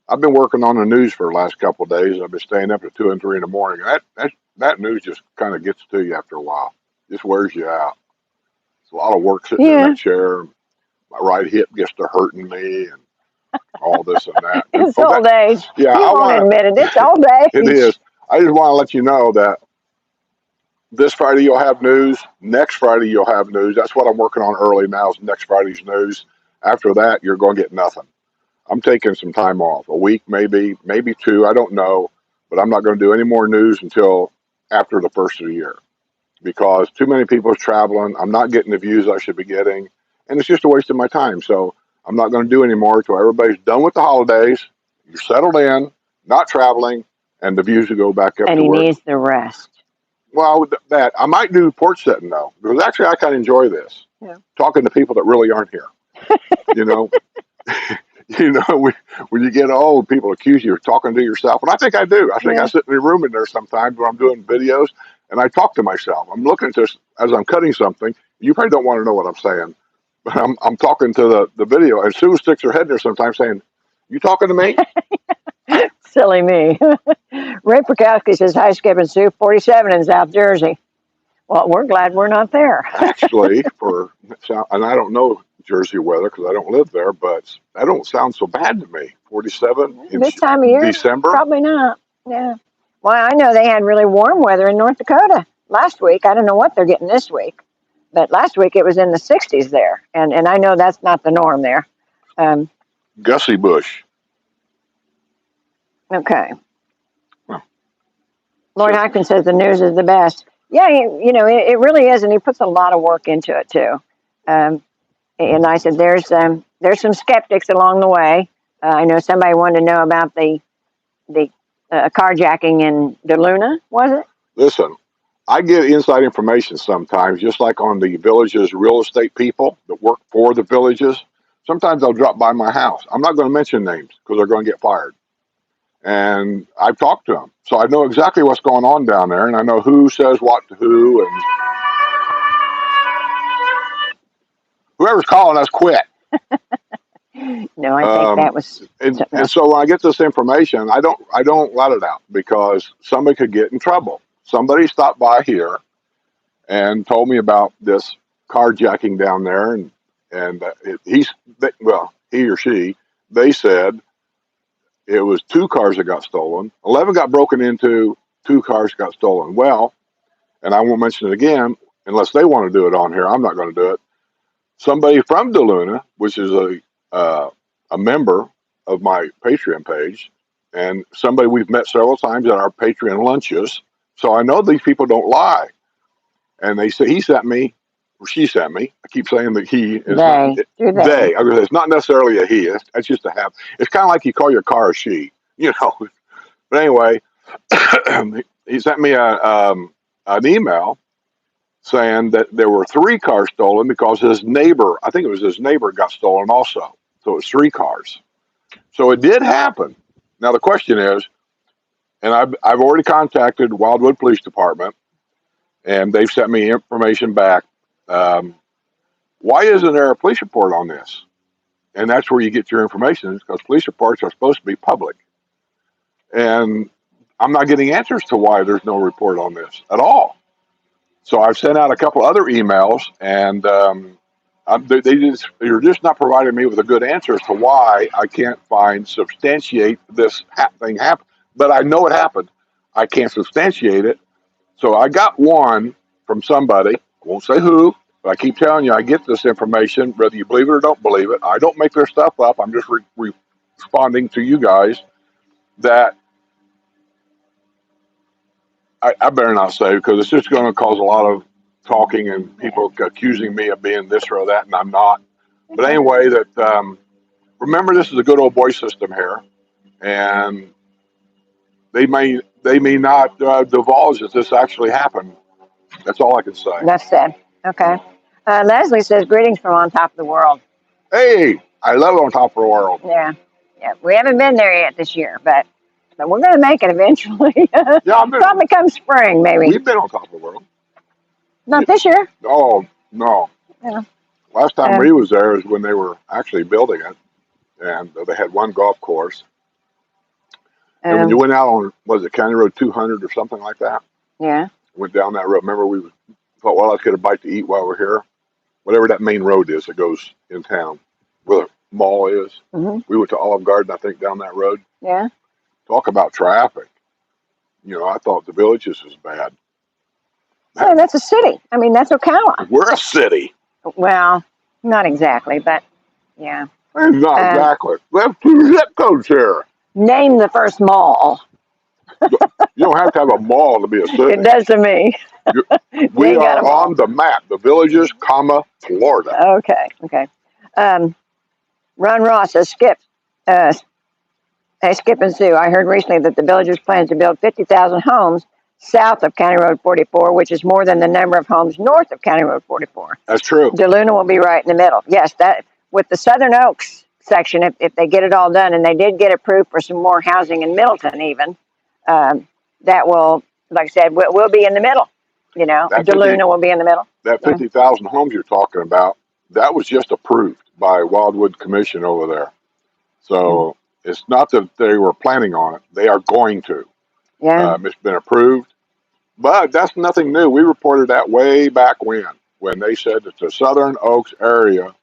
I've been working on the news for the last couple of days. I've been staying up at 2 and 3 in the morning. That news just kind of gets to you after a while. Just wears you out. It's a lot of work sitting in that chair. My right hip gets to hurting me and all this and that. It's old age. Yeah, I won't admit it. It's old age. It is. I just want to let you know that this Friday you'll have news. Next Friday you'll have news. That's what I'm working on early now is next Friday's news. After that, you're going to get nothing. I'm taking some time off, a week, maybe 2. I don't know, but I'm not going to do any more news until after the first of the year because too many people are traveling. I'm not getting the views I should be getting, and it's just a waste of my time. So I'm not going to do any more until everybody's done with the holidays. You're settled in, not traveling, and the views will go back up. And he needs the rest. Well, with that, I might do porch setting though, because actually I kind of enjoy this. Yeah. Talking to people that really aren't here. You know. When you get old, people accuse you of talking to yourself. And I think I do. I think I sit in a room in there sometimes when I'm doing videos and I talk to myself. I'm looking at this as I'm cutting something. You probably don't want to know what I'm saying, but I'm talking to the video. And Sue sticks her head in there sometimes saying, you talking to me? Silly me. Ray Prokowski says, hi, Skip and Sue, 47 in South Jersey. Well, we're glad we're not there. Actually, and I don't know Jersey weather because I don't live there, but that don't sound so bad to me. 47 this time of year, December? Probably not. Yeah. Well, I know they had really warm weather in North Dakota last week. I don't know what they're getting this week, but last week it was in the 60s there, and I know that's not the norm there. Gussie Bush. Okay. Huh. Lloyd Hopkins says the news is the best. Yeah, it really is, and he puts a lot of work into it too. And I said, there's some skeptics along the way. I know somebody wanted to know about the carjacking in DeLuna, was it? Listen, I get inside information sometimes, just like on the villages' real estate people that work for the villages. Sometimes they'll drop by my house. I'm not going to mention names because they're going to get fired. And I've talked to them. So I know exactly what's going on down there, and I know who says what to who, and whoever's calling us quit. No, I think that was. And so when I get this information, I don't let it out because somebody could get in trouble. Somebody stopped by here and told me about this carjacking down there, and he or she, they said it was 2 cars that got stolen. 11 got broken into, 2 cars got stolen. Well, and I won't mention it again unless they want to do it on here. I'm not going to do it. Somebody from DeLuna, which is a member of my Patreon page, and somebody we've met several times at our Patreon lunches. So I know these people don't lie. And they say he sent me she sent me. I keep saying that he is not They. Do they? they. I mean, it's not necessarily a he. It's just a have. It's kind of like you call your car a she, you know. But anyway, he sent me an email saying that there were 3 cars stolen because his neighbor, I think it was his neighbor, got stolen also. So it was 3 cars. So it did happen. Now the question is, and I've already contacted Wildwood Police Department, and they've sent me information back. Um, why isn't there a police report on this? And that's where you get your information, because police reports are supposed to be public. And I'm not getting answers to why there's no report on this at all. So I've sent out a couple other emails, and they're just not providing me with a good answer as to why I can't substantiate this thing happen. But I know it happened. I can't substantiate it. So I got one from somebody. I won't say who, but I keep telling you, I get this information, whether you believe it or don't believe it. I don't make their stuff up. I'm just responding to you guys that I better not say, because it's just going to cause a lot of talking and people accusing me of being this or that, and I'm not. But anyway, that remember, this is a good old boy system here, and they may not divulge that this actually happened. That's all I can say. Enough said. Okay. Leslie says, greetings from on top of the world. Hey, I love On Top of the World. Yeah. Yeah. We haven't been there yet this year, but we're going to make it eventually. Yeah, probably come spring, maybe. We've been on top of the world. Not this year. Oh, no. Yeah. Last time Ree was there is when they were actually building it, and they had one golf course. And when you went out on, was it County Road 200 or something like that? Yeah. Went down that road. Remember, we thought, well, let's get a bite to eat while we're here. Whatever that main road is that goes in town, where the mall is. Mm-hmm. We went to Olive Garden, I think, down that road. Yeah. Talk about traffic. You know, I thought the Villages was bad. Hey, that's a city. I mean, that's Ocala. We're a city. Well, not exactly, but yeah. Not exactly. We have 2 zip codes here. Name the first mall. You don't have to have a mall to be a city. It does to me. We are on the map. The Villages, Florida. Okay. Okay. Ron Ross says, Skip. Hey, Skip and Sue, I heard recently that the Villages plans to build 50,000 homes south of County Road 44, which is more than the number of homes north of County Road 44. That's true. DeLuna will be right in the middle. Yes, that with the Southern Oaks section, if they get it all done, and they did get approved for some more housing in Middleton even, that will, like I said, we'll be in the middle. You know, DeLuna will be in the middle. That 50,000 homes you're talking about, that was just approved by Wildwood Commission over there. So it's not that they were planning on it. They are going to. Yeah. It's been approved. But that's nothing new. We reported that way back when they said that the Southern Oaks area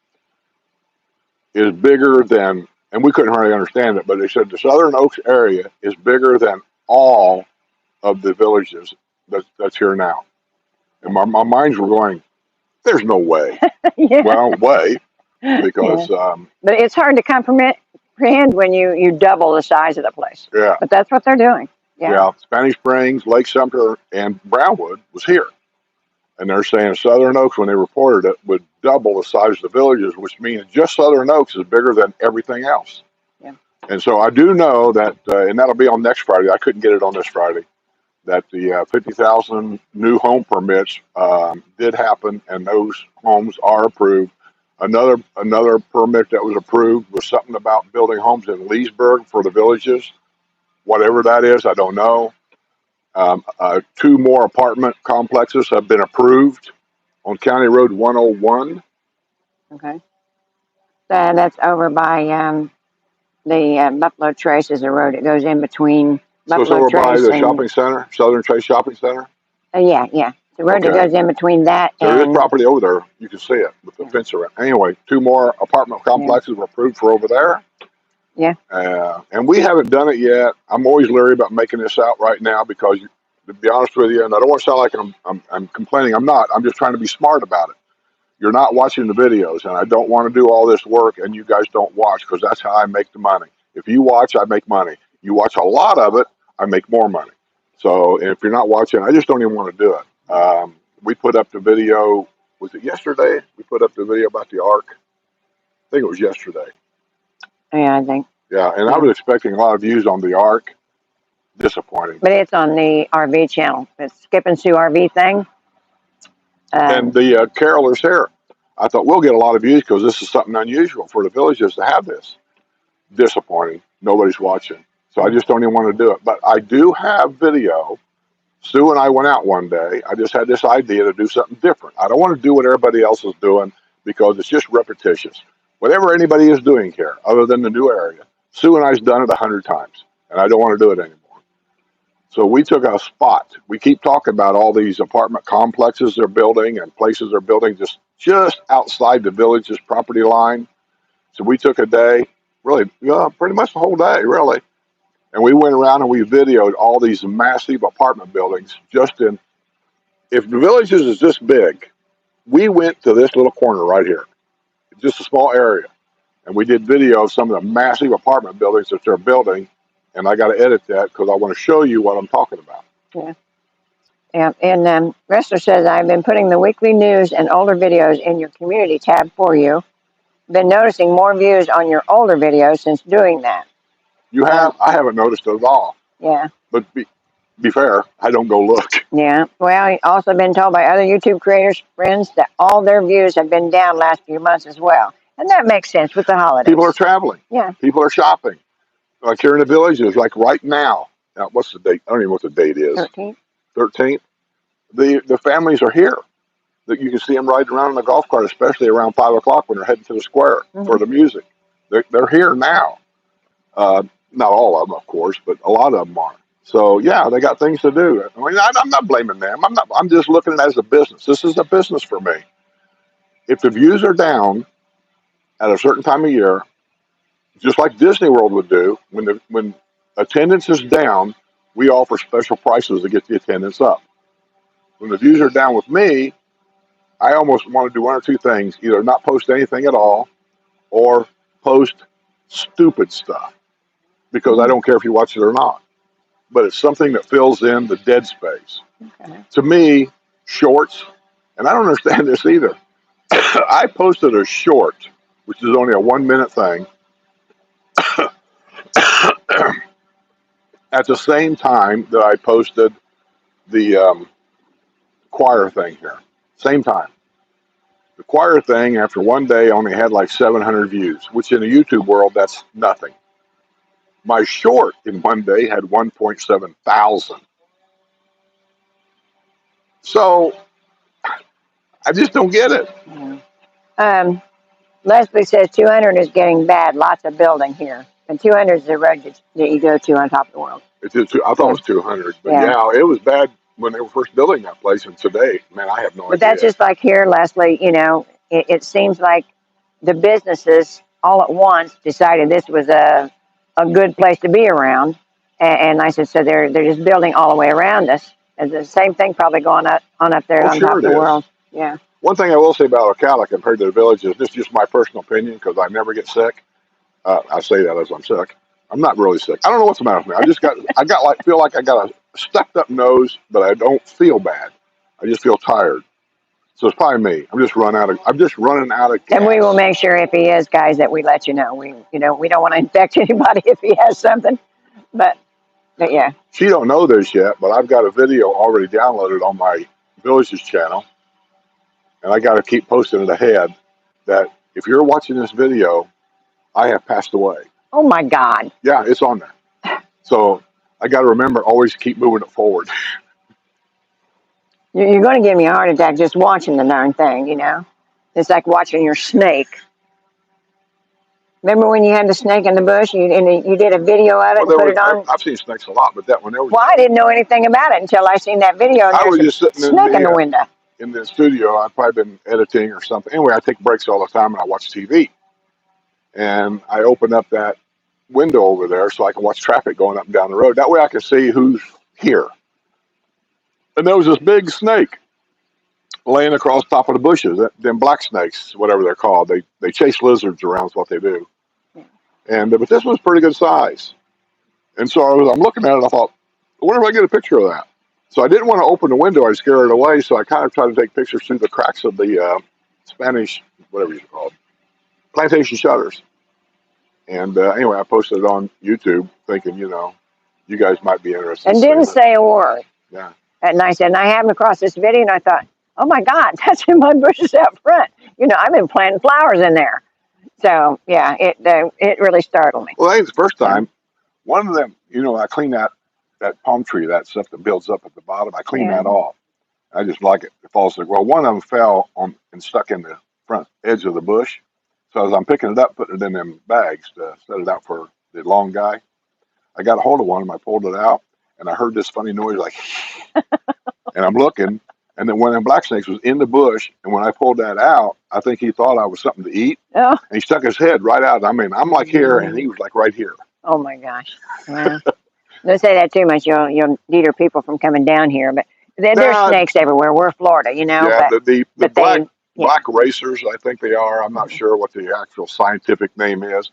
is bigger than, and we couldn't hardly understand it, but they said the Southern Oaks area is bigger than all of the villages that's here now. And my minds were going, there's no way. Yeah. Well, way, because... but it's hard to comprehend when you double the size of the place. Yeah. But that's what they're doing. Yeah. Spanish Springs, Lake Sumter, and Brownwood was here. And they're saying Southern Oaks, when they reported it, would double the size of the villages, which means just Southern Oaks is bigger than everything else. Yeah. And so I do know that, and that'll be on next Friday. I couldn't get it on this Friday. That the 50,000 new home permits did happen, and those homes are approved. Another permit that was approved was something about building homes in Leesburg for the villages. Whatever that is, I don't know. 2 more apartment complexes have been approved on County Road 101. Okay. That's over by the Buffalo Trace is a road that goes in between Buffalo So it's over Trace by the shopping center, Southern Trace Shopping Center? Yeah. The road that goes in between that and... There is property over there. You can see it with the fence around. Anyway, 2 more apartment complexes were approved for over there. Yeah. And we haven't done it yet. I'm always leery about making this out right now because, to be honest with you, and I don't want to sound like I'm complaining. I'm not. I'm just trying to be smart about it. You're not watching the videos, and I don't want to do all this work, and you guys don't watch, because that's how I make the money. If you watch, I make money. You watch a lot of it, I make more money. So if you're not watching, I just don't even want to do it. We put up the video Was it yesterday? We put up the video about the ark. I think it was yesterday. Yeah, I think. Yeah, and I Yeah. was expecting a lot of views on the ark. Disappointing. But it's on the RV channel. It's Skip and Sue RV thing. And the carolers here, I thought we'll get a lot of views because this is something unusual for the villages to have this. Disappointing. Nobody's watching. So I just don't even want to do it. But I do have video. Sue and I went out one day. I just had this idea to do something different. I don't want to do what everybody else is doing because it's just repetitious. Whatever anybody is doing here, other than the new area, Sue and I's done it 100 times, and I don't want to do it anymore. So we took a spot. We keep talking about all these apartment complexes they're building and places they're building just outside the village's property line. So we took a day, really, pretty much the whole day, really. And we went around and we videoed all these massive apartment buildings if the villages is this big, we went to this little corner right here, just a small area. And we did video of some of the massive apartment buildings that they're building. And I got to edit that because I want to show you what I'm talking about. Yeah. Yeah. And Wrestler says, I've been putting the weekly news and older videos in your community tab for you. Been noticing more views on your older videos since doing that. You have? I haven't noticed it at all. Yeah. But be fair, I don't go look. Yeah. Well, also been told by other YouTube creators, friends, that all their views have been down last few months as well. And that makes sense with the holidays. People are traveling. Yeah. People are shopping. Like here in the villages, like right now. Now, what's the date? I don't even know what the date is. 13th. 13th. The families are here. That you can see them riding around in the golf cart, especially around 5 o'clock when they're heading to the square for the music. They're here now. Not all of them, of course, but a lot of them are. So yeah, they got things to do. I mean, I'm not blaming them. I'm just looking at it as a business. This is a business for me. If the views are down at a certain time of year, just like Disney World would do, when attendance is down, we offer special prices to get the attendance up. When the views are down with me, I almost want to do one or two things: either not post anything at all, or post stupid stuff, because I don't care if you watch it or not. But it's something that fills in the dead space. Okay. To me, shorts, and I don't understand this either. I posted a short, which is only a 1-minute thing, at the same time that I posted the choir thing here. Same time. The choir thing, after one day, only had like 700 views, which in the YouTube world, that's nothing. My short in one day had 1.7 thousand. So I just don't get it. Yeah. Leslie says 200 is getting bad. Lots of building here. And 200 is the road that you go to on top of the world. I thought it was 200. But yeah, it was bad when they were first building that place. And today, man, I have no idea. But that's just like here, Leslie, it seems like the businesses all at once decided this was a good place to be around. And I said, so they're just building all the way around us. And the same thing probably going on up there on top of the world. Yeah. One thing I will say about Ocala compared to the villages, this is just my personal opinion because I never get sick. I say that as I'm sick. I'm not really sick. I don't know what's the matter with me. Feel like I got a stuffed up nose, but I don't feel bad. I just feel tired. So it's probably me. I'm just running out of gas. And we will make sure if he is, guys, that we let you know. We don't want to infect anybody if he has something. But yeah. She don't know this yet, but I've got a video already downloaded on my village's channel. And I got to keep posting it ahead that if you're watching this video, I have passed away. Oh, my God. Yeah, it's on there. So I got to remember, always keep moving it forward. You're going to give me a heart attack just watching the darn thing, It's like watching your snake. Remember when you had the snake in the bush and you did a video of it and put it on? I've seen snakes a lot, but that one there was... Well, I didn't know anything about it until I seen that video. And I was just sitting snake in the window. In the studio. I've probably been editing or something. Anyway, I take breaks all the time and I watch TV. And I open up that window over there so I can watch traffic going up and down the road. That way I can see who's here. And there was this big snake laying across the top of the bushes. Them black snakes, whatever they're called. They chase lizards around is what they do. And but this was pretty good size. And so I'm looking at it, I thought, I wonder if I get a picture of that. So I didn't want to open the window. I scared it away. So I kind of tried to take pictures through the cracks of the Spanish, whatever you call it, plantation shutters. And anyway, I posted it on YouTube thinking, you guys might be interested in And seeing didn't it. say a word. Yeah. And I said, and I happened across this video, and I thought, oh my God, that's in my bushes out front. I've been planting flowers in there. So yeah, it really startled me. Well, that ain't the first So time. One of them, I clean that palm tree, that stuff that builds up at the bottom. I clean yeah, that off. I just like it. It falls. Well, one of them fell on and stuck in the front edge of the bush. So as I'm picking it up, putting it in them bags to set it out for the long guy, I got a hold of one of them. I pulled it out, and I heard this funny noise like, and I'm looking, and then one of them black snakes was in the bush. And when I pulled that out, I think he thought I was something to eat, oh, and he stuck his head right out. I mean, I'm like here, and he was like right here. oh my gosh. Well, don't say that too much. You'll deter people from coming down here. But there's Now, snakes everywhere. We're Florida, yeah, the but black yeah. black racers, I think they are. I'm not sure what the actual scientific name is.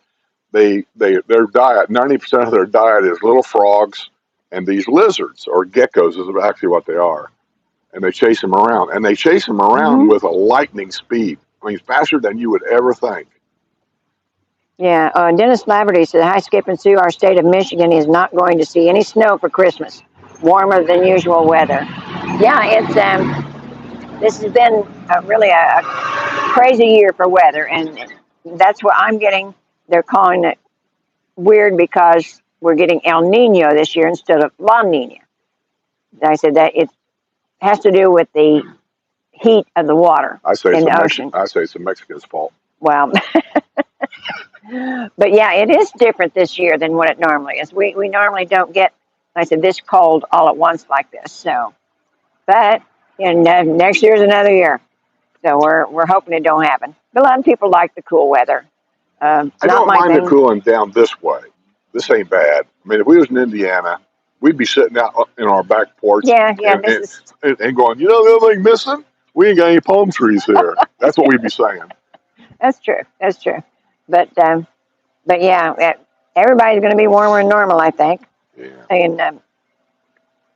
Their diet, 90% of their diet is little frogs and these lizards or geckos is actually what they are. And they chase them around, and they chase them around with a lightning speed. I mean, faster than you would ever think. Yeah, Dennis Laverty said, "Hi, Skip and Sue. Our state of Michigan is not going to see any snow for Christmas. Warmer than usual weather." Yeah, this has been really a crazy year for weather, and that's what I'm getting. They're calling it weird because we're getting El Nino this year instead of La Nina. I said that it has to do with the heat of the water in the ocean. I say it's the Mexicans' fault. Well, but yeah, it is different this year than what it normally is. We normally don't get, like I said, this cold all at once like this. So, but next year's another year. So we're hoping it don't happen. But a lot of people like the cool weather. I don't mind it cooling down this way. This ain't bad. I mean, if we was in Indiana, we'd be sitting out in our back porch and going, the other thing missing? We ain't got any palm trees here. That's what we'd be saying. That's true. That's true. But yeah, everybody's going to be warmer than normal, I think. Yeah. And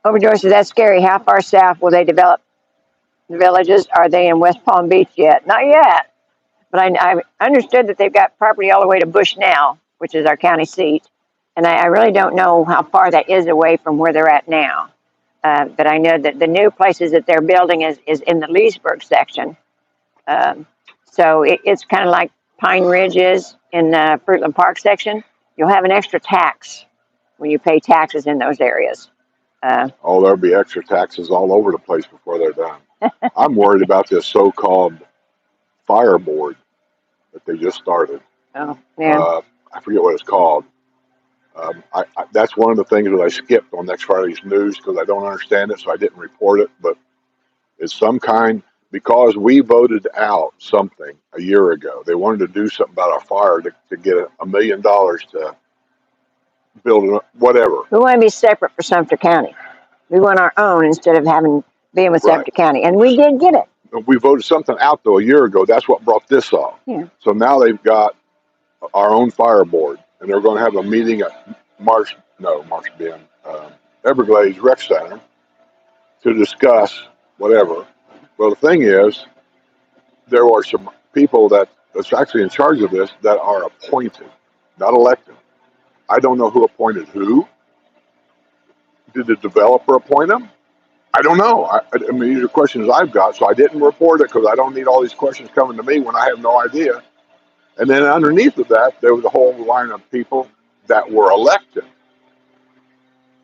Overjoy says, that's scary. How far south will they develop the villages? Are they in West Palm Beach yet? Not yet. But I understood that they've got property all the way to Bushnell, which is our county seat. And I really don't know how far that is away from where they're at now. But I know that the new places that they're building is in the Leesburg section. So it's kind of like Pine Ridge is in the Fruitland Park section. You'll have an extra tax when you pay taxes in those areas. There'll be extra taxes all over the place before they're done. I'm worried about this so-called fire board that they just started. Oh, yeah. I forget what it's called. That's one of the things that I skipped on next Friday's news because I don't understand it, so I didn't report it. But it's some kind, because we voted out something a year ago. They wanted to do something about a fire to get $1 million to build whatever. We want to be separate for Sumter County. We want our own instead of being with Sumter County. And we did get it. We voted something out, though, a year ago. That's what brought this up. Yeah. So now they've got our own fire board, and they're going to have a meeting at Everglades Rec Center to discuss whatever. Well, the thing is, there are some people that's actually in charge of this that are appointed, not elected. I don't know who appointed who. Did the developer appoint them? I don't know. I mean, these are questions I've got, so I didn't report it because I don't need all these questions coming to me when I have no idea. And then underneath of that, there was a whole line of people that were elected.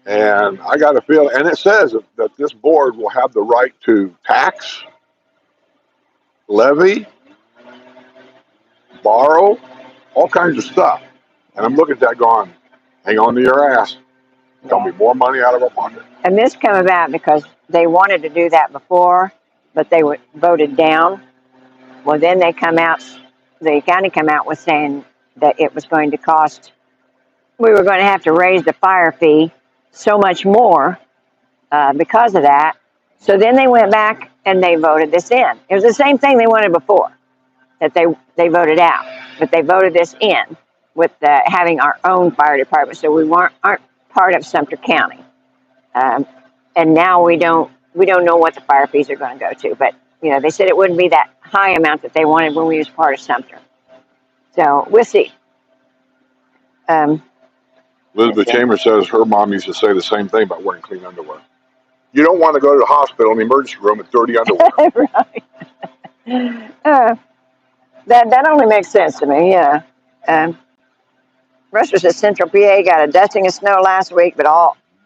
And I got a feeling, and it says that this board will have the right to tax, levy, borrow, all kinds of stuff. And I'm looking at that going, hang on to your ass. There'll be more money out of our pocket. And this came about because they wanted to do that before, but they were voted down. Well, then the county came out with saying that it was going to cost, we were going to have to raise the fire fee so much more because of that. So then they went back and they voted this in. It was the same thing they wanted before that they voted out, but they voted this in with having our own fire department. So we aren't part of Sumter County. And and now we don't know what the fire fees are going to go to. But they said it wouldn't be that high amount that they wanted when we was part of Sumter. So we'll see. Elizabeth Chambers says her mom used to say the same thing about wearing clean underwear. You don't want to go to the hospital in the emergency room with dirty underwear. Right. That only makes sense to me. Yeah. Ruster says Central PA got a dusting of snow last week, but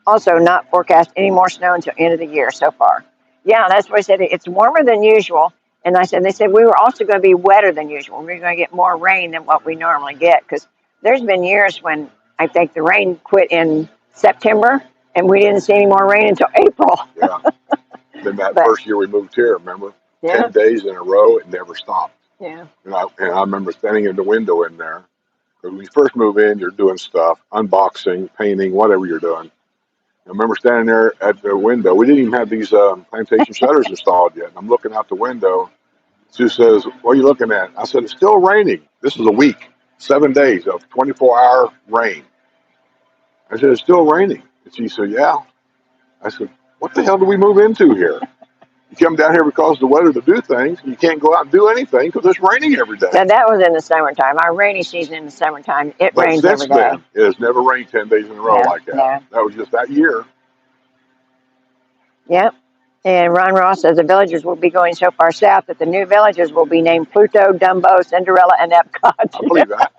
also not forecast any more snow until end of the year so far. Yeah, that's what I said. It's warmer than usual. And they said we were also going to be wetter than usual. We were going to get more rain than what we normally get, because there's been years when I think the rain quit in September and we didn't see any more rain until April. Yeah. Then that first year we moved here, remember? Yeah. 10 days in a row, it never stopped. Yeah. And I remember standing in the window in there. When you first move in, you're doing stuff, unboxing, painting, whatever you're doing. I remember standing there at the window. We didn't even have these plantation shutters installed yet. And I'm looking out the window. She says, "What are you looking at?" I said, "It's still raining. This is a week, 7 days of 24-hour rain." I said, "It's still raining." And she said, "Yeah." I said, "What the hell do we move into here? You come down here because of the weather to do things, and you can't go out and do anything because it's raining every day." Now, that was in the summertime. Our rainy season in the summertime, it rains every day. Then, it has never rained 10 days in a row like that. Yeah. That was just that year. Yep. And Ron Ross says the villagers will be going so far south that the new villages will be named Pluto, Dumbo, Cinderella, and Epcot. I believe that.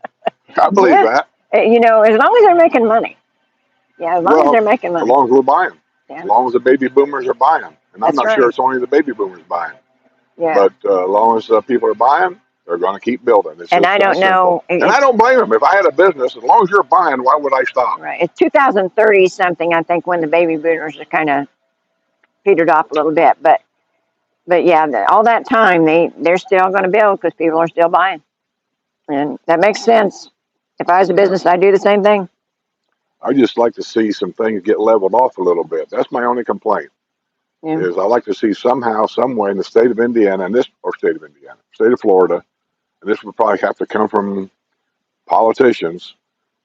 I believe that. As long as they're making money. Yeah, as long as they're making money. As long as we're buying. Yeah. As long as the baby boomers are buying. And I'm not sure it's only the baby boomers buying. Yeah. But as long as people are buying, they're going to keep building. And I don't know. And I don't blame them. If I had a business, as long as you're buying, why would I stop? Right. It's 2030 something, I think, when the baby boomers are kind of petered off a little bit. But yeah, all that time, they're still going to build because people are still buying. And that makes sense. If I was a business, I'd do the same thing. I just like to see some things get leveled off a little bit. That's my only complaint. Yeah. Is I like to see somehow, some way in the state of Indiana state of Florida, and this would probably have to come from politicians,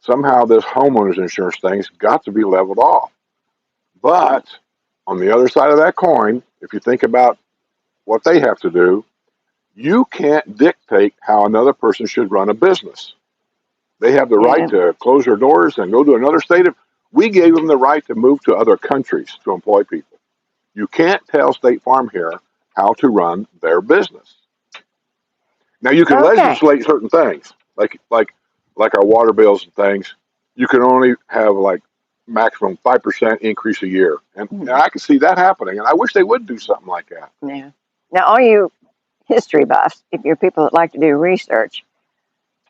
somehow this homeowners insurance thing's got to be leveled off. But on the other side of that coin, if you think about what they have to do, you can't dictate how another person should run a business. They have the right to close their doors and go to another state. We gave them the right to move to other countries to employ people. You can't tell State Farm here how to run their business. Now you can legislate certain things, like our water bills and things. You can only have like maximum 5% increase a year, and I can see that happening. And I wish they would do something like that. Yeah. Now, all you history buffs, if you're people that like to do research,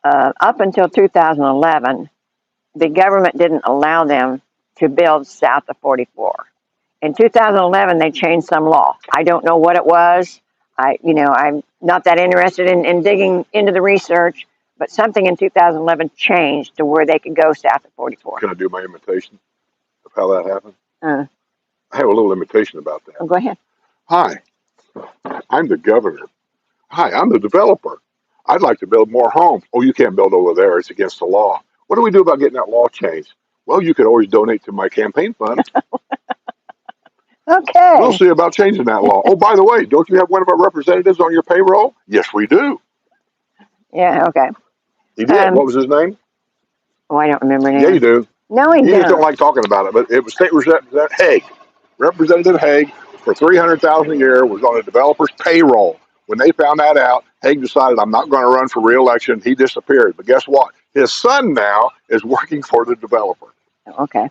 up until 2011, the government didn't allow them to build south of 44. In 2011, they changed some law. I don't know what it was. I'm not that interested in digging into the research, but something in 2011 changed to where they could go south of 44. Can I do my imitation of how that happened? I have a little imitation about that. Oh, go ahead. Hi, I'm the governor. Hi, I'm the developer. I'd like to build more homes. Oh, you can't build over there. It's against the law. What do we do about getting that law changed? Well, you could always donate to my campaign fund. Okay. We'll see about changing that law. Oh, by the way, don't you have one of our representatives on your payroll? Yes, we do. Yeah, okay. He did. What was his name? Oh, I don't remember his name. Yeah, you do. No, he You don't. just don't like talking about it, but it was State Representative Haig. Representative Haig, for $300,000 a year, was on a developer's payroll. When they found that out, Haig decided, I'm not going to run for re-election. He disappeared. But guess what? His son now is working for the developer. Okay.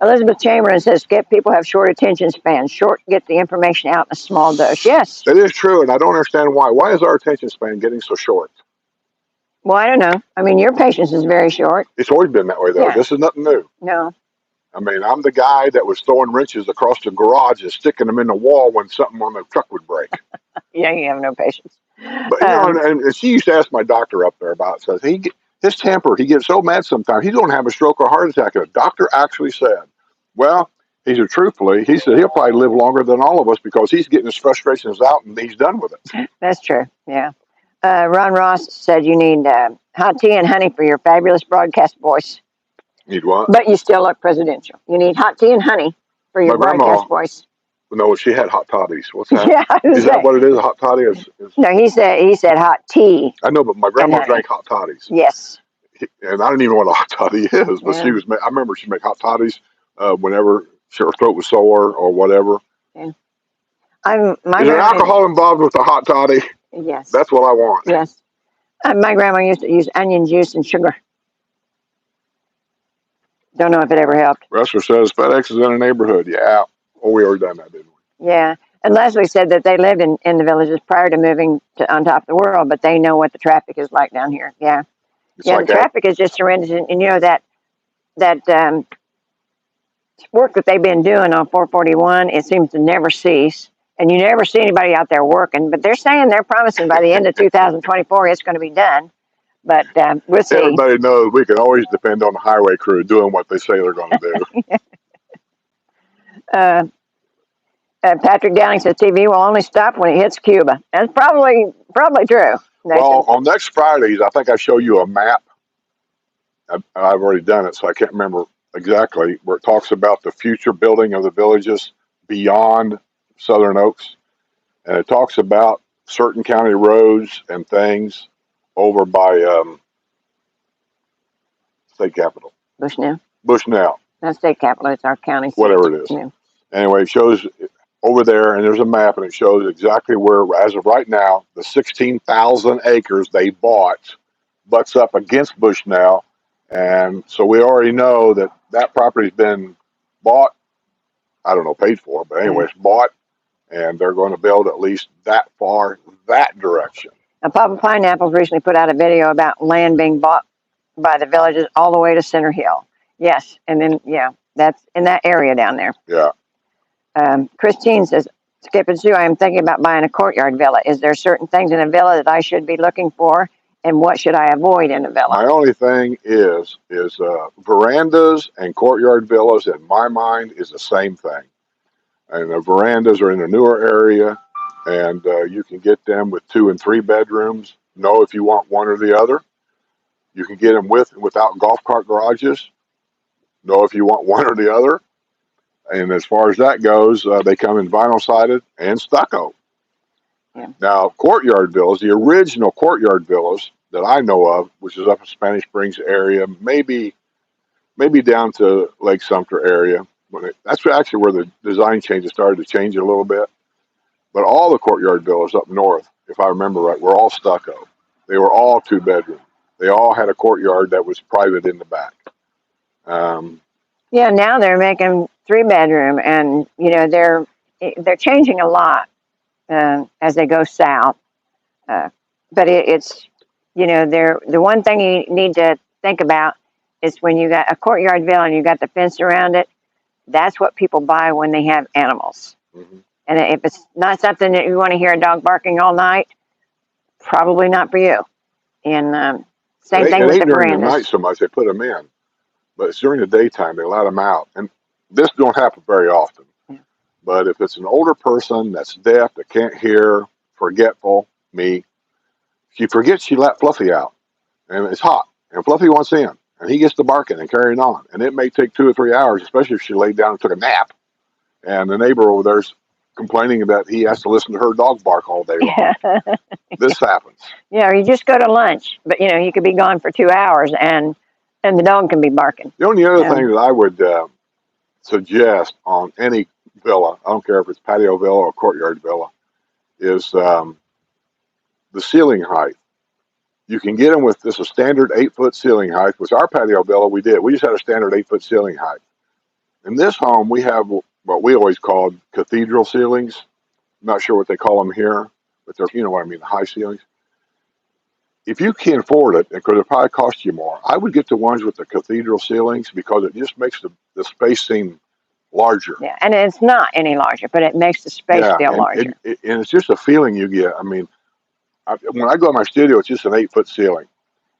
Elizabeth Chamberlain says, people have short attention spans. Get the information out in a small dose. Yes. That is true, and I don't understand why. Why is our attention span getting so short? Well, I don't know. I mean, your patience is very short. It's always been that way, though. Yeah. This is nothing new. No. I mean, I'm the guy that was throwing wrenches across the garage and sticking them in the wall when something on the truck would break. Yeah, you have no patience. But, and she used to ask my doctor up there about it. Says, his temper, he gets so mad sometimes, he don't have a stroke or heart attack. And the doctor actually said, well, he said, truthfully, he said he'll probably live longer than all of us because he's getting his frustrations out and he's done with it. That's true, yeah. Ron Ross said you need hot tea and honey for your fabulous broadcast voice. Need what? But you still look presidential. You need hot tea and honey for your My grandma, broadcast voice. no, she had hot toddies. What's that? Yeah, I was Is that saying. what it is? A hot toddy is. No, he said hot tea I know, but my and grandma honey. drank hot toddies, Yes. and I didn't even know what a hot toddy is. But Yeah. I remember she made hot toddies whenever her throat was sore or whatever. Yeah. My Is there grandma. alcohol involved with the hot toddy? Yes. That's what I want. Yes. My grandma used to use onion juice and sugar. Don't know if it ever helped. Russell says FedEx is in a neighborhood. Yeah. Oh, we already done that, didn't we? Yeah. And Leslie said that they lived in the villages prior to moving to on top of the world, but they know what the traffic is like down here. Yeah. It's Yeah, the like that. traffic is just horrendous. And you know that work that they've been doing on 441, it seems to never cease. And you never see anybody out there working, but they're promising by the end of 2024 it's going to be done. But we'll see. Everybody knows we can always depend on the highway crew doing what they say they're going to do. Patrick Downing says TV will only stop when it hits Cuba. That's probably true. Well, on next Fridays, I think I show you a map. I've already done it, so I can't remember exactly, where it talks about the future building of the villages beyond Southern Oaks. And it talks about certain county roads and things over by state capital. Bushnell. Bushnell. Not state capital, it's our county seat. Whatever it is. Yeah. Anyway, it shows over there, and there's a map, and it shows exactly where, as of right now, the 16,000 acres they bought butts up against Bushnell. And so we already know that that property's been bought. I don't know, paid for, but anyway, it's bought, and they're going to build at least that far, that direction. Now, Papa Pineapples recently put out a video about land being bought by the villages all the way to Center Hill. Yes, and then, yeah, that's in that area down there. Yeah. Christine says, Skip and Sue, I am thinking about buying a courtyard villa. Is there certain things in a villa that I should be looking for, and what should I avoid in a villa? My only thing is verandas and courtyard villas, in my mind, is the same thing. And the verandas are in a newer area, and you can get them with 2 and 3 bedrooms. Know if you want one or the other. You can get them with and without golf cart garages. Know if you want one or the other. And as far as that goes, they come in vinyl sided and stucco. Yeah. Now, courtyard villas, the original courtyard villas that I know of, which is up in Spanish Springs area, maybe down to Lake Sumter area. That's actually where the design changes started to change a little bit. But all the courtyard villas up north, if I remember right, were all stucco. They were all 2 bedroom. They all had a courtyard that was private in the back. Yeah, now they're making 3 bedroom, and you know they're changing a lot as they go south. But it's the one thing you need to think about is when you got a courtyard villa and you got the fence around it. That's what people buy when they have animals. Mm-hmm. And if it's not something that you want to hear a dog barking all night, probably not for you. And same thing with the verandas. It ain't during the night verandas. so much they put them in, but it's during the daytime they let them out. And this don't happen very often. Yeah. But if it's an older person that's deaf, that can't hear, forgetful, me, she forgets she let Fluffy out, and it's hot, and Fluffy wants in, and he gets to barking and carrying on, and it may take 2 or 3 hours, especially if she laid down and took a nap, and the neighbor over there's complaining that he has to listen to her dog bark all day long. This happens. Yeah, or you just go to lunch, but you could be gone for 2 hours, and the dog can be barking. The only other thing that I would suggest on any villa, I don't care if it's patio villa or courtyard villa, is the ceiling height. You can get them with this a standard 8-foot ceiling height, which our patio villa we did. We just had a standard 8-foot ceiling height. In this home, we have what we always called cathedral ceilings. I'm not sure what they call them here, but they're, you know what I mean, the high ceilings. If you can't afford it, because it probably cost you more, I would get the ones with the cathedral ceilings because it just makes the space seem larger. Yeah, and it's not any larger, but it makes the space feel larger. And it's just a feeling you get. I mean, when I go in my studio, it's just an 8-foot ceiling.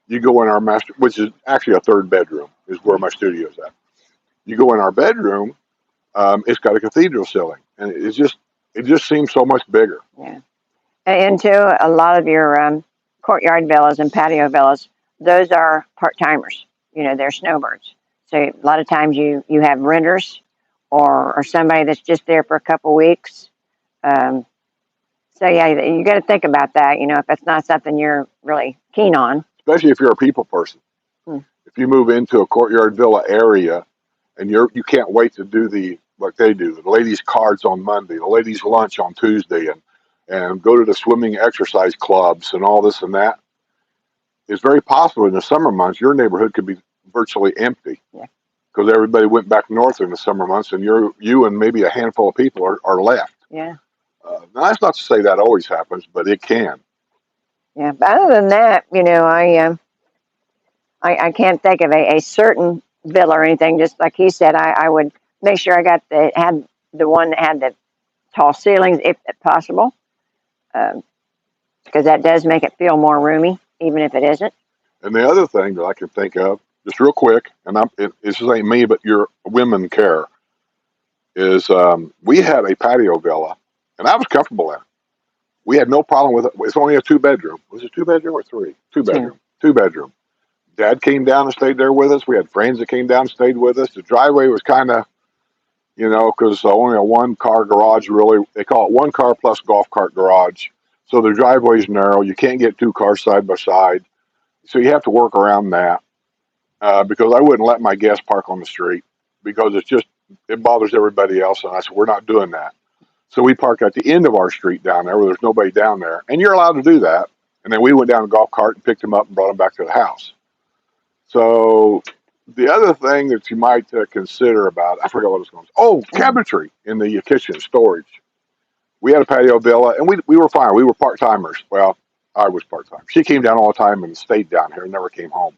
You go in our master, which is actually a 3rd bedroom, is where my studio is at. You go in our bedroom, it's got a cathedral ceiling, and it just seems so much bigger. Yeah, and to a lot of your courtyard villas and patio villas, those are part timers. They're snowbirds. So a lot of times you have renters, or somebody that's just there for a couple weeks. Um, so yeah, you got to think about that. You know, if that's not something you're really keen on. Especially if you're a people person. Hmm. If you move into a courtyard villa area and you can't wait to do what they do, the ladies' cards on Monday, the ladies' lunch on Tuesday, and go to the swimming exercise clubs and all this and that, it's very possible in the summer months your neighborhood could be virtually empty. Yeah. Because everybody went back north in the summer months, and you and maybe a handful of people are left. Yeah. Now that's not to say that always happens, but it can. Yeah. But other than that, you know, I can't think of a certain villa or anything. Just like he said, I would make sure I had the one that had the tall ceilings, if possible, because that does make it feel more roomy, even if it isn't. And the other thing that I can think of, just real quick, and this ain't me, but your women care, is we had a patio villa, and I was comfortable in it. We had no problem with it. It's only a 2-bedroom. Was it 2-bedroom or 3? 2-bedroom. 2-bedroom. Dad came down and stayed there with us. We had friends that came down and stayed with us. The driveway was kind of, because only a 1-car garage, really. They call it 1-car plus golf cart garage. So the driveway's narrow. You can't get 2 cars side by side. So you have to work around that because I wouldn't let my guests park on the street because it bothers everybody else. And I said, we're not doing that. So we parked at the end of our street down there where there's nobody down there. And you're allowed to do that. And then we went down a golf cart and picked them up and brought them back to the house. So the other thing that you might consider about, I forgot what it was called. Oh, cabinetry in the kitchen storage. We had a patio villa, and we were fine. We were part-timers. Well, I was part-time. She came down all the time and stayed down here and never came home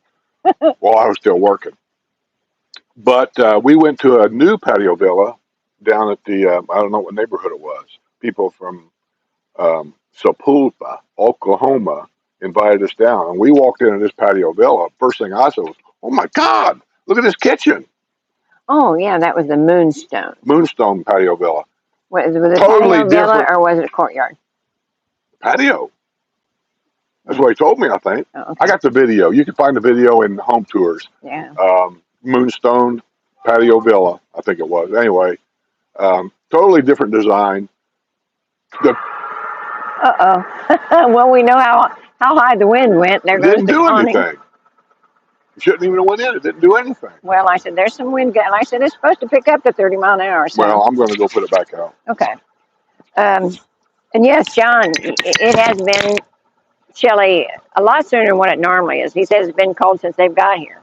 while I was still working. But we went to a new patio villa down at the, I don't know what neighborhood it was. People from Sepulpa, Oklahoma, invited us down. And we walked into this patio villa. First thing I said was, oh, my God, look at this kitchen. Oh, yeah, that was the Moonstone. Moonstone patio villa. Was it a Totally patio villa different. or was it a courtyard? Patio. That's what he told me, I think. Oh, okay. I got the video. You can find the video in home tours. Yeah. Moonstone patio villa, I think it was. Anyway, totally different design. Well, we know how high the wind went. There goes Didn't the do awning. anything. You shouldn't even have went in. It didn't do anything. Well, I said, there's some wind. And I said, it's supposed to pick up to 30 mile an hour. So. Well, I'm going to go put it back out. Okay. And yes, John, it has been chilly a lot sooner than what it normally is. He says it's been cold since they've got here.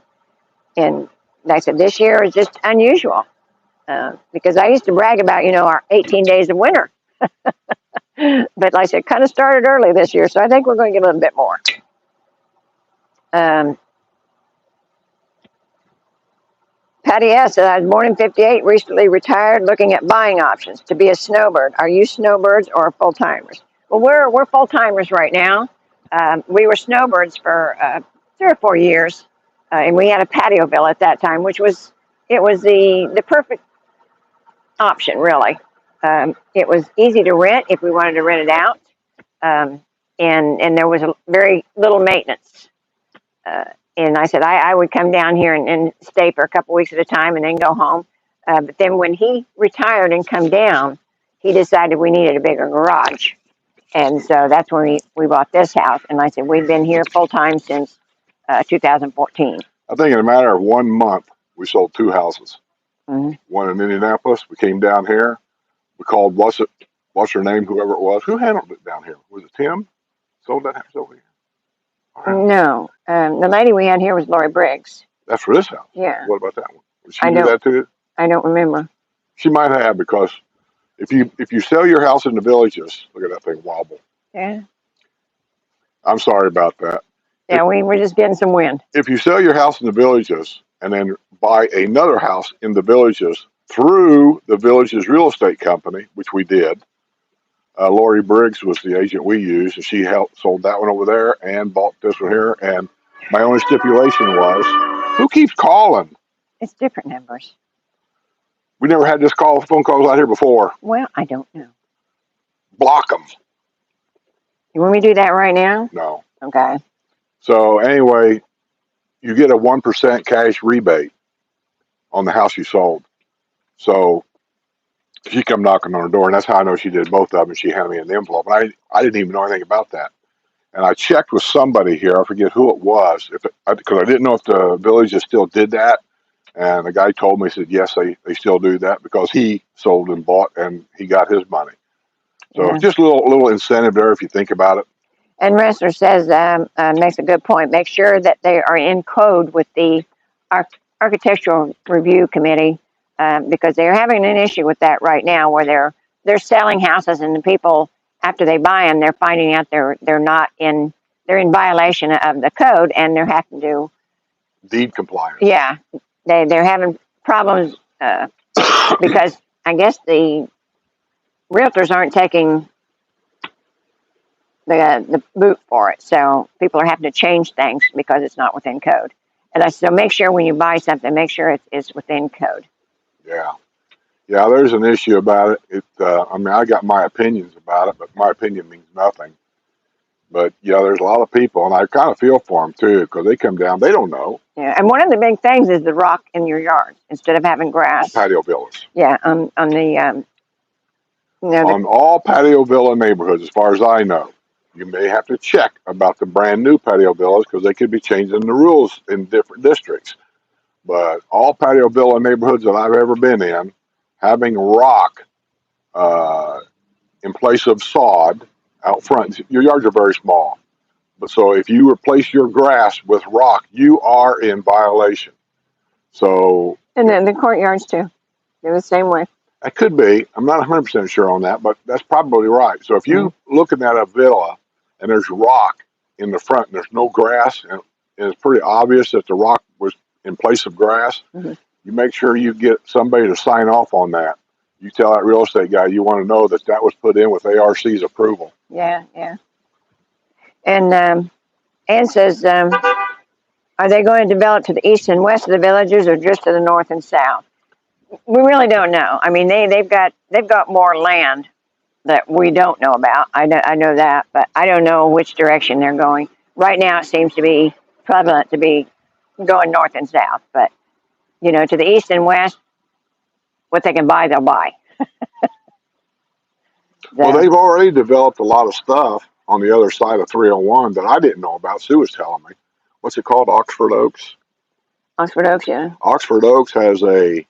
And I said, this year is just unusual. Because I used to brag about, our 18 days of winter. But like I said, it kind of started early this year, so I think we're going to get a little bit more. Patty S. I was born in 58, recently retired, looking at buying options to be a snowbird. Are you snowbirds or full-timers? Well, we're full-timers right now. We were snowbirds for 3 or 4 years, and we had a patio villa at that time, which was the perfect option, really. It was easy to rent if we wanted to rent it out, and there was very little maintenance. And I said I would come down here and stay for a couple weeks at a time and then go home. But then when he retired and come down, he decided we needed a bigger garage. And so that's when we bought this house. And I said, we've been here full time since 2014. I think in a matter of 1 month, we sold 2 houses. Mm-hmm. One in Indianapolis. We came down here. We called, what's her name, whoever it was. Who handled it down here? Was it Tim? Sold that house over here? No. The lady we had here was Lori Briggs. That's for this house? Yeah. What about that one? Did she do that too? I don't remember. She might have, because if you sell your house in the Villages, look at that thing wobble. Yeah. I'm sorry about that. Yeah, we were just getting some wind. If you sell your house in the Villages and then buy another house in the Villages through the Villages Real Estate Company, which we did, Lori Briggs was the agent we used, and she sold that one over there and bought this one here. And my only stipulation was, who keeps calling? It's different numbers. We never had this phone calls out here before. Well, I don't know. Block them. You want me to do that right now? No. Okay. So anyway, you get a 1% cash rebate on the house you sold. So She come knocking on her door, and that's how I know she did both of them. And she handed me an envelope, and I didn't even know anything about that. And I checked with somebody here. I forget who it was, because I didn't know if the villages still did that. And the guy told me, he said, yes, they still do that because he sold and bought, and he got his money. So Yeah. just a little incentive there if you think about it. And Ressler says, makes a good point. Make sure that they are in code with the Architectural Review Committee, because they're having an issue with that right now, where they're selling houses, and the people, after they buy them, they're finding out they're in violation of the code, and they're having to Deed compliance. Yeah, they're having problems because I guess the realtors aren't taking the boot for it, so people are having to change things because it's not within code. And I so make sure when you buy something, make sure it's within code. Yeah. Yeah, there's an issue about it. I mean, I got my opinions about it, but my opinion means nothing. But yeah, there's a lot of people, and I kind of feel for them too, because they come down, they don't know. Yeah, and one of the big things is the rock in your yard instead of having grass. Patio villas. Yeah, on the on all patio villa neighborhoods, as far as I know, you may have to check about the brand new patio villas because they could be changing the rules in different districts. But all patio villa neighborhoods that I've ever been in, having rock in place of sod out front, your yards are very small. But so if you replace your grass with rock, you are in violation. So and then the courtyards too, they're the same way. That could be. I'm not 100% sure on that, but that's probably right. So if you looking at a villa and there's rock in the front and there's no grass, and it's pretty obvious that the rock was in place of grass, you make sure you get somebody to sign off on that. You tell that real estate guy you want to know that that was put in with ARC's approval. Yeah, yeah. And Ann says, are they going to develop to the east and west of the villages, or just to the north and south? We really don't know. I mean, they've got more land that we don't know about. I know that, but I don't know which direction they're going. Right now, it seems to be prevalent to be going north and south. But to the east and west, what they can buy, they'll buy. Well, they've already developed a lot of stuff on the other side of 301 that I didn't know about. Sue was telling me. What's it called? Oxford Oaks? Oxford Oaks, yeah. Oxford Oaks has a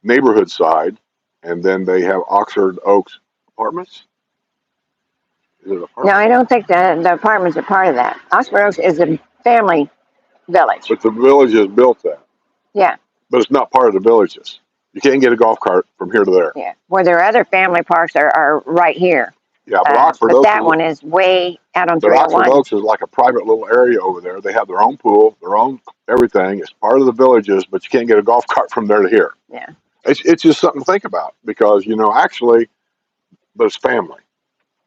neighborhood side, and then they have Oxford Oaks apartments. Is it apartments? No, I don't think the apartments are part of that. Oxford Oaks is a family village. But the villages built that. Yeah. But it's not part of the villages. You can't get a golf cart from here to there. Yeah. Where their other family parks are right here. Yeah, but Oxford Oaks. That one is way out on 301. But Oxford Oaks is like a private little area over there. They have their own pool, their own everything. It's part of the villages, but you can't get a golf cart from there to here. Yeah. It's just something to think about because, actually, but it's family.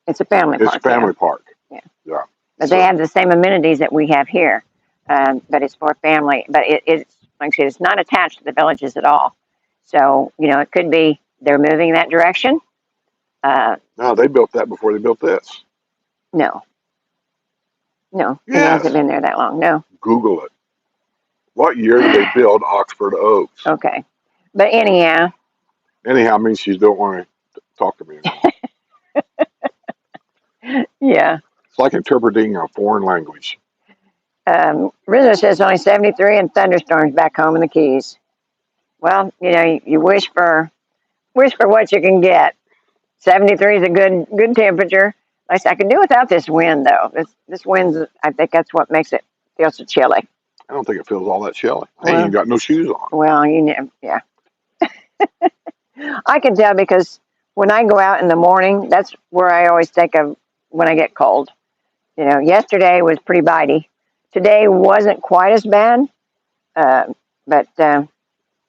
It's a family park. It's a family park. Yeah. Yeah. But they have the same amenities that we have here, but it's for family. But it's, like I said, it's not attached to the villages at all. So, it could be they're moving that direction. No, they built that before they built this. No. No, yes. It hasn't been there that long. No. Google it. What year did they build Oxford Oaks? Okay. But anyhow. Anyhow means you don't want to talk to me anymore. Yeah. It's like interpreting a foreign language. Rizzo says only 73 and thunderstorms back home in the Keys. Well, you wish for what you can get. 73 is a good temperature. I can do without this wind, though. This wind, I think that's what makes it feel so chilly. I don't think it feels all that chilly. I ain't even got no shoes on. Well, yeah. I can tell because when I go out in the morning, that's where I always think of when I get cold. Yesterday was pretty bitey. Today wasn't quite as bad, but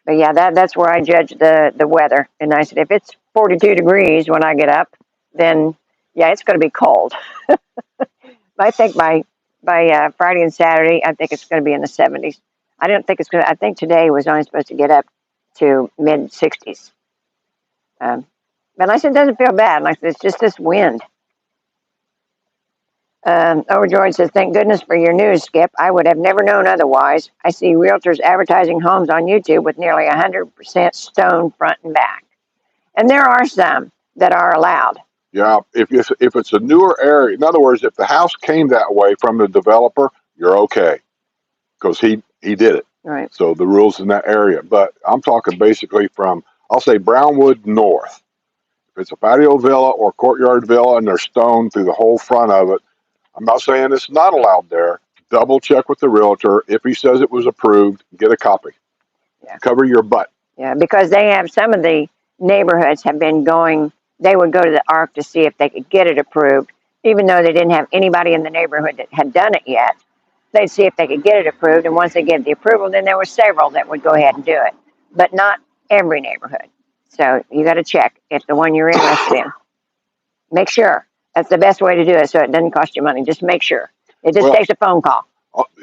yeah, that's where I judge the weather. And I said, if it's 42 degrees when I get up, then yeah, it's going to be cold. I think by Friday and Saturday, I think it's going to be in the 70s. I don't think it's going to. I think today was only supposed to get up to mid 60s. But I said, it doesn't feel bad. Like it's just this wind. Overjoyed says, thank goodness for your news, Skip. I would have never known otherwise. I see realtors advertising homes on YouTube with nearly 100% stone front and back. And there are some that are allowed. Yeah, if it's a newer area, in other words, if the house came that way from the developer, you're okay because he did it. Right. So the rules in that area. But I'm talking basically from, I'll say Brownwood north. If it's a patio villa or courtyard villa and there's stone through the whole front of it, I'm not saying it's not allowed there. Double check with the realtor. If he says it was approved, get a copy. Yeah. Cover your butt. Yeah, because they have some of the neighborhoods have been going, they would go to the ARC to see if they could get it approved, even though they didn't have anybody in the neighborhood that had done it yet. They'd see if they could get it approved, and once they get the approval, then there were several that would go ahead and do it, but not every neighborhood. So you got to check if the one you're interested in. Make sure. That's the best way to do it, so it doesn't cost you money. Just make sure. It just takes a phone call.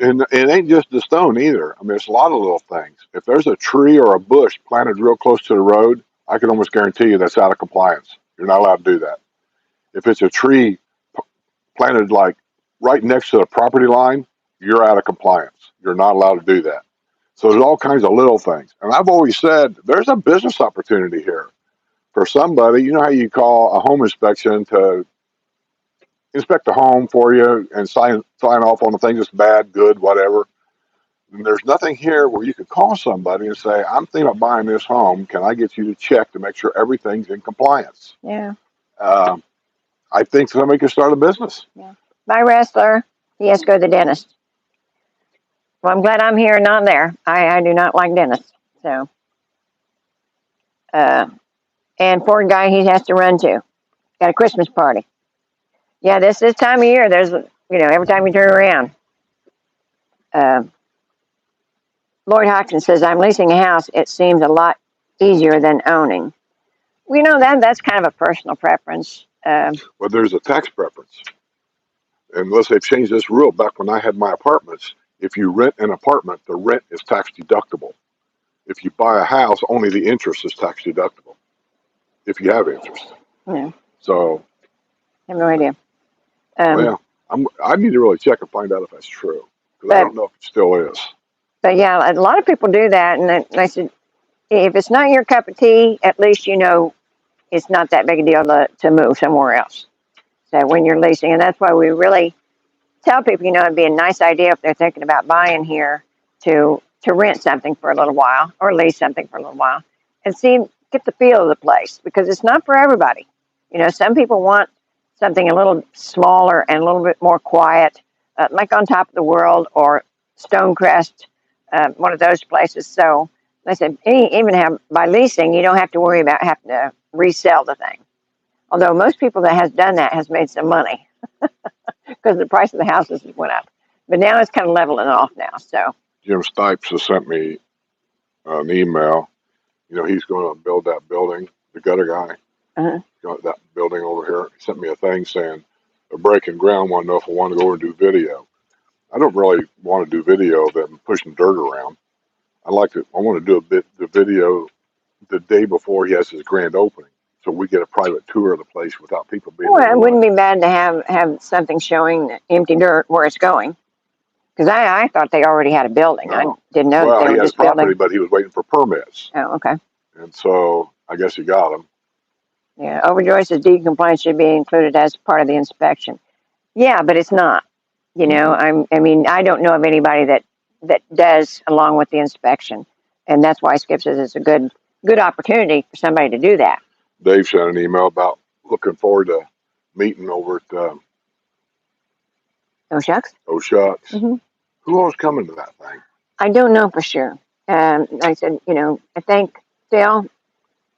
And it ain't just the stone either. I mean, it's a lot of little things. If there's a tree or a bush planted real close to the road, I can almost guarantee you that's out of compliance. You're not allowed to do that. If it's a tree planted like right next to the property line, you're out of compliance. You're not allowed to do that. So there's all kinds of little things. And I've always said there's a business opportunity here for somebody. You know how you call a home inspection to inspect the home for you and sign off on the things that's bad, good, whatever. And there's nothing here where you could call somebody and say, I'm thinking of buying this home. Can I get you to check to make sure everything's in compliance? Yeah. I think somebody could start a business. Yeah. My wrestler, he has to go to the dentist. Well, I'm glad I'm here and not there. I do not like dentists. So, and poor guy, he has to run to. Got a Christmas party. Yeah, this time of year, there's, every time you turn around. Lloyd Hopkins says, I'm leasing a house. It seems a lot easier than owning. Well, that's kind of a personal preference. Well, there's a tax preference. Unless they've changed this rule, back when I had my apartments, if you rent an apartment, the rent is tax deductible. If you buy a house, only the interest is tax deductible, if you have interest. Yeah. So. I have no idea. I need to really check and find out if that's true, because I don't know if it still is. But yeah, a lot of people do that, and I said, if it's not your cup of tea, at least it's not that big a deal to move somewhere else. So when you're leasing, and that's why we really tell people, it'd be a nice idea if they're thinking about buying here to rent something for a little while or lease something for a little while and get the feel of the place, because it's not for everybody. Some people want something a little smaller and a little bit more quiet, like on top of the world or Stonecrest, one of those places. So I said, even by leasing, you don't have to worry about having to resell the thing. Although most people that has done that has made some money because the price of the houses went up. But now it's kind of leveling off now. So Jim Stipes has sent me an email. He's going to build that building, the gutter guy. Got that building over here. He sent me a thing saying they're breaking ground. Want to know if I want to go over and do video. I don't really want to do video of them pushing dirt around. I want to do the video the day before he has his grand opening, so we get a private tour of the place without people being. Well, it wouldn't be bad to have something showing empty dirt where it's going. Because I thought they already had a building. No. I didn't know that they were just building. Well, he had property, but he was waiting for permits. Oh, okay. And so I guess he got them. Yeah, Overjoy says deed compliance should be included as part of the inspection. Yeah, but it's not. I don't know of anybody that does along with the inspection, and that's why Skip says it's a good opportunity for somebody to do that. Dave sent an email about looking forward to meeting over at Oh Shucks. Oh Shucks. Mm-hmm. Who all's coming to that thing? I don't know for sure. I said, I think Phil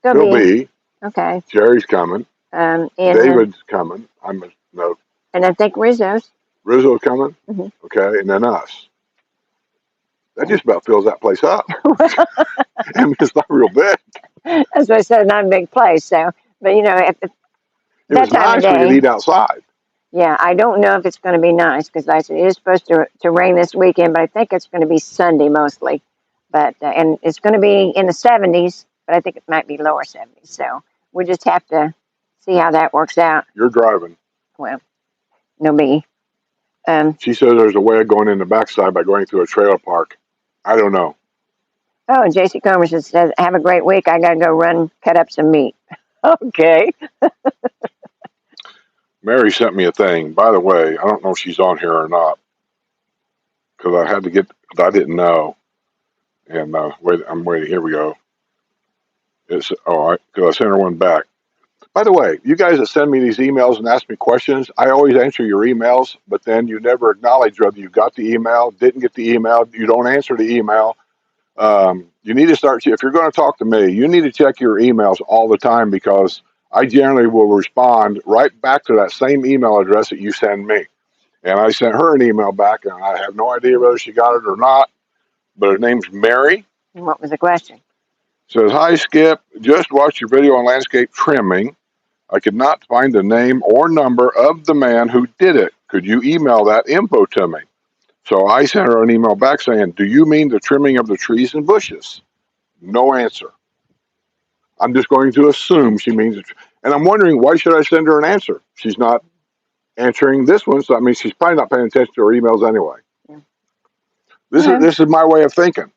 be. Okay. Jerry's coming. And David's coming. I'm a note. And I think Rizzo's coming. Mm-hmm. Okay, and then us. That just about fills that place up. It's not real big. That's what I said, not a big place. So, but at that time of day, we could eat outside. Yeah, I don't know if it's going to be nice because I said it is supposed to rain this weekend, but I think it's going to be Sunday mostly. But and it's going to be in the 70s, but I think it might be lower 70s. So we just have to see how that works out. You're driving. Well, no biggie. She says there's a way of going in the backside by going through a trailer park. I don't know. Oh, and J.C. Comer says, have a great week. I got to go cut up some meat. Okay. Mary sent me a thing. By the way, I don't know if she's on here or not because I had to get. I didn't know. And wait, I'm waiting. Here we go. It's because I sent her one back. By the way, you guys that send me these emails and ask me questions, I always answer your emails, but then you never acknowledge whether you got the email, didn't get the email, you don't answer the email. You need to start, if you're going to talk to me, you need to check your emails all the time because I generally will respond right back to that same email address that you send me. And I sent her an email back, and I have no idea whether she got it or not, but her name's Mary. What was the question? Says, hi, Skip. Just watched your video on landscape trimming. I could not find the name or number of the man who did it. Could you email that info to me? So I sent her an email back saying, do you mean the trimming of the trees and bushes? No answer. I'm just going to assume she means it. And I'm wondering, why should I send her an answer? She's not answering this one, so I mean, she's probably not paying attention to her emails anyway. Yeah. This is my way of thinking.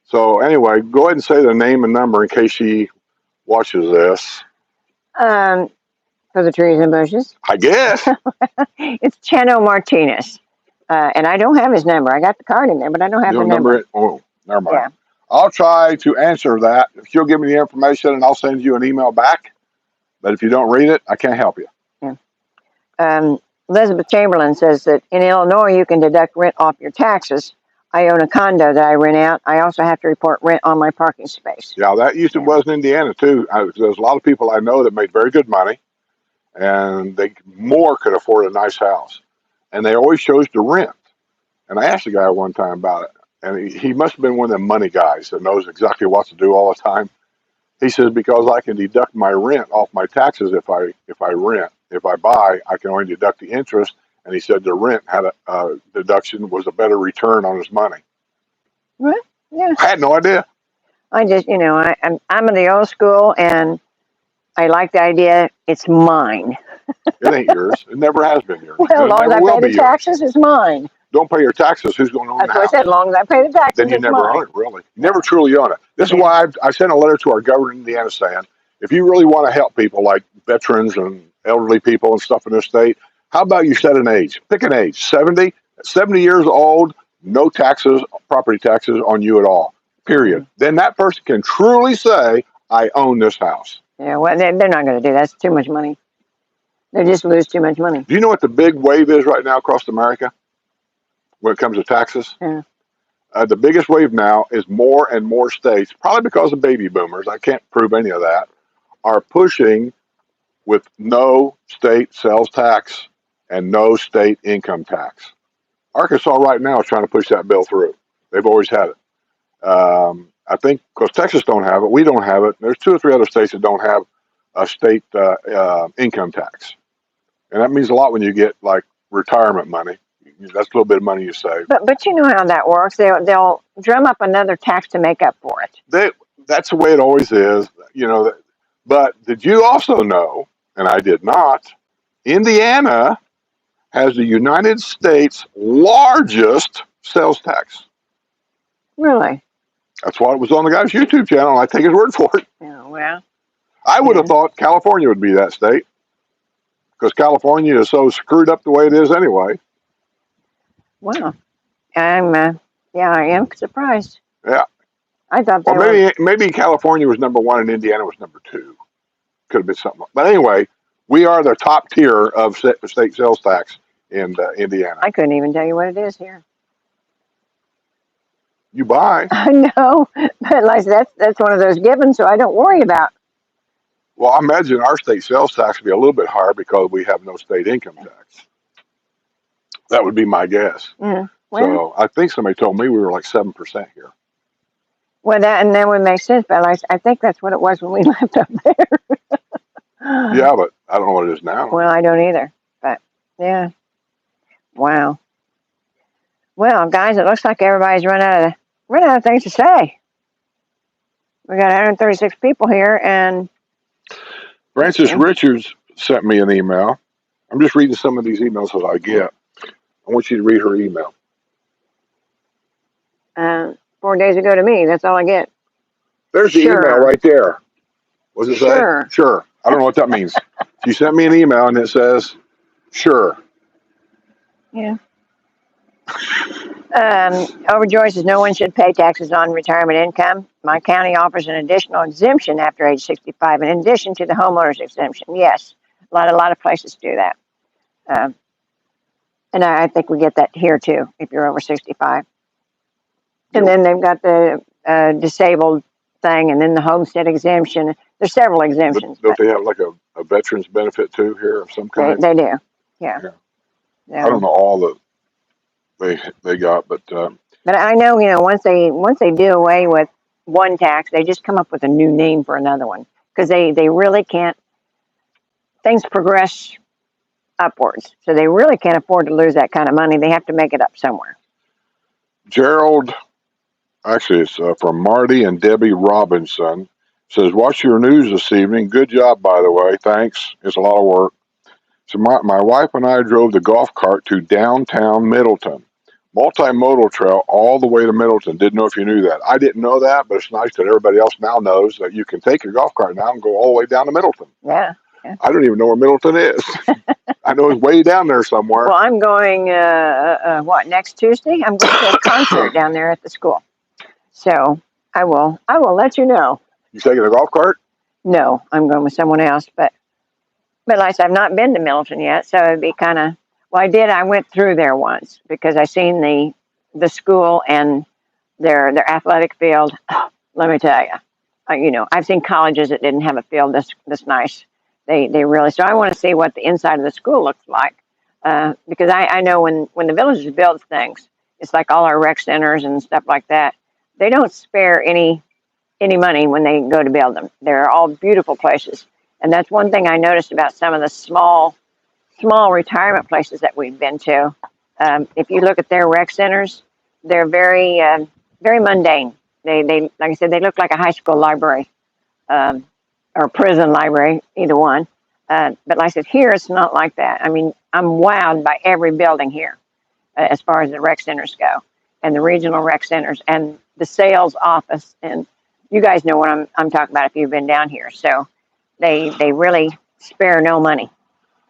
So anyway, go ahead and say the name and number in case she watches this. For the trees and bushes. I guess. It's Chano Martinez. And I don't have his number. I got the card in there, but I don't have the number. Oh, never mind. Yeah. I'll try to answer that. If you'll give me the information and I'll send you an email back. But if you don't read it, I can't help you. Yeah. Elizabeth Chamberlain says that in Illinois, you can deduct rent off your taxes. I own a condo that I rent out. I also have to report rent on my parking space. Yeah, that was in Indiana too. There's a lot of people I know that made very good money, and they could afford a nice house, and they always chose to rent. And I asked the guy one time about it, and he must have been one of them money guys that knows exactly what to do all the time. He says, because I can deduct my rent off my taxes if I rent. If I buy, I can only deduct the interest. And he said the rent had a deduction was a better return on his money. What? Yeah. I had no idea. I just, I'm in the old school, and I like the idea it's mine. It ain't yours. It never has been yours. Well, as long as I pay the taxes, it's mine. Don't pay your taxes. Who's going to own the house? That's what I said. As long as I pay the taxes, then you never own it, really. You never truly own it. This is why I sent a letter to our governor in Indiana saying, if you really want to help people like veterans and elderly people and stuff in this state, how about you set an age? Pick an age. 70 years old, no taxes, property taxes on you at all, period. Mm-hmm. Then that person can truly say, I own this house. Yeah, well, they're not going to do that. That's too much money. They just lose too much money. Do you know what the big wave is right now across America when it comes to taxes? Yeah. The biggest wave now is more and more states, probably because of baby boomers, I can't prove any of that, are pushing with no state sales tax and no state income tax. Arkansas right now is trying to push that bill through. They've always had it. I think because Texas don't have it, we don't have it. There's 2 or 3 other states that don't have a state income tax. And that means a lot when you get like retirement money. That's a little bit of money you save. But you know how that works. They'll drum up another tax to make up for it. That's the way it always is, But did you also know, and I did not, Indiana has the United States' largest sales tax. Really? That's why it was on the guy's YouTube channel. I take his word for it. Yeah, well. I would have thought California would be that state because California is so screwed up the way it is anyway. Wow. I am surprised. Yeah. I thought maybe California was number 1 and Indiana was number 2. Could have been something. But anyway, we are the top tier of state sales tax in Indiana. I couldn't even tell you what it is here. You buy. I know, but like that's one of those given, so I don't worry about. Well, I imagine our state sales tax would be a little bit higher because we have no state income tax. That would be my guess. Well, so I think somebody told me we were like 7% here. Well, that would make sense, but I think that's what it was when we left up there. Yeah, but I don't know what it is now. Well, I don't either, but yeah. Wow. Well, guys, it looks like everybody's run out of things to say. We got 136 people here, and Francis Richards sent me an email. I'm just reading some of these emails that I get. I want you to read her email. 4 days ago to me, that's all I get. There's the email right there. What does it Sure. say? Sure. I don't know what that means. She sent me an email and it says, sure. Yeah. Overjoy says no one should pay taxes on retirement income. My county offers an additional exemption after age 65, in addition to the homeowner's exemption. Yes, a lot of places do that. And I think we get that here too, if you're over 65. And then they've got the disabled thing, and then the homestead exemption. There's several exemptions. Don't they have like a veteran's benefit too here of some kind? They do, yeah. I don't know all that they got, but I know, once they do away with one tax, they just come up with a new name for another one, because they really can't. Things progress upwards, so they really can't afford to lose that kind of money. They have to make it up somewhere. Gerald, actually, it's from Marty and Debbie Robinson. Says, watch your news this evening. Good job, by the way. Thanks. It's a lot of work. So my wife and I drove the golf cart to downtown Middleton. Multimodal trail all the way to Middleton. Didn't know if you knew that. I didn't know that, but it's nice that everybody else now knows that you can take your golf cart now and go all the way down to Middleton. Yeah. I don't even know where Middleton is. I know it's way down there somewhere. Well, I'm going, next Tuesday? I'm going to a concert down there at the school. So I will let you know. You taking a golf cart? No, I'm going with someone else. But like I said, I've not been to Middleton yet, so it'd be kind of, I went through there once because I seen the school and their athletic field. Oh, let me tell you, I've seen colleges that didn't have a field this nice. They really, so I want to see what the inside of the school looks like, because I know when the villages build things, it's like all our rec centers and stuff like that. They don't spare any money when they go to build them. They're all beautiful places, and that's one thing I noticed about some of the small retirement places that we've been to. If you look at their rec centers, they're very very mundane. They like I said, they look like a high school library. Or prison library, either one. But like I said, here it's not like that. I mean, I'm wowed by every building here as far as the rec centers go, and the regional rec centers, and the sales office. And you guys know what I'm talking about if you've been down here. So they really spare no money.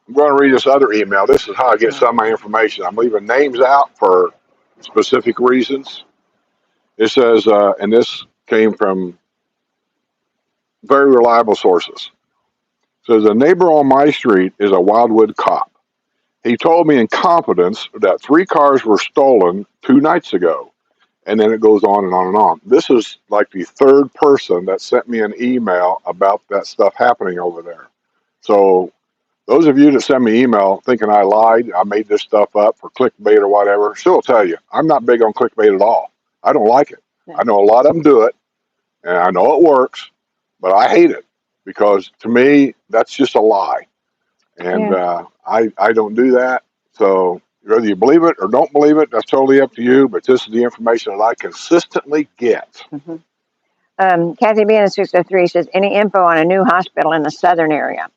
I'm going to read this other email. This is how I get some of my information. I'm leaving names out for specific reasons. It says, and this came from very reliable sources. Says a neighbor on my street is a Wildwood cop. He told me in confidence that 3 cars were stolen 2 nights ago. And then it goes on and on and on. This is like the 3rd person that sent me an email about that stuff happening over there. So those of you that send me email thinking I lied, I made this stuff up for clickbait or whatever, still will tell you, I'm not big on clickbait at all. I don't like it. I know a lot of them do it, and I know it works. But I hate it because to me, that's just a lie. And I don't do that. So whether you believe it or don't believe it, that's totally up to you. But this is the information that I consistently get. Mm-hmm. Kathy B. in 603 says, any info on a new hospital in the southern area?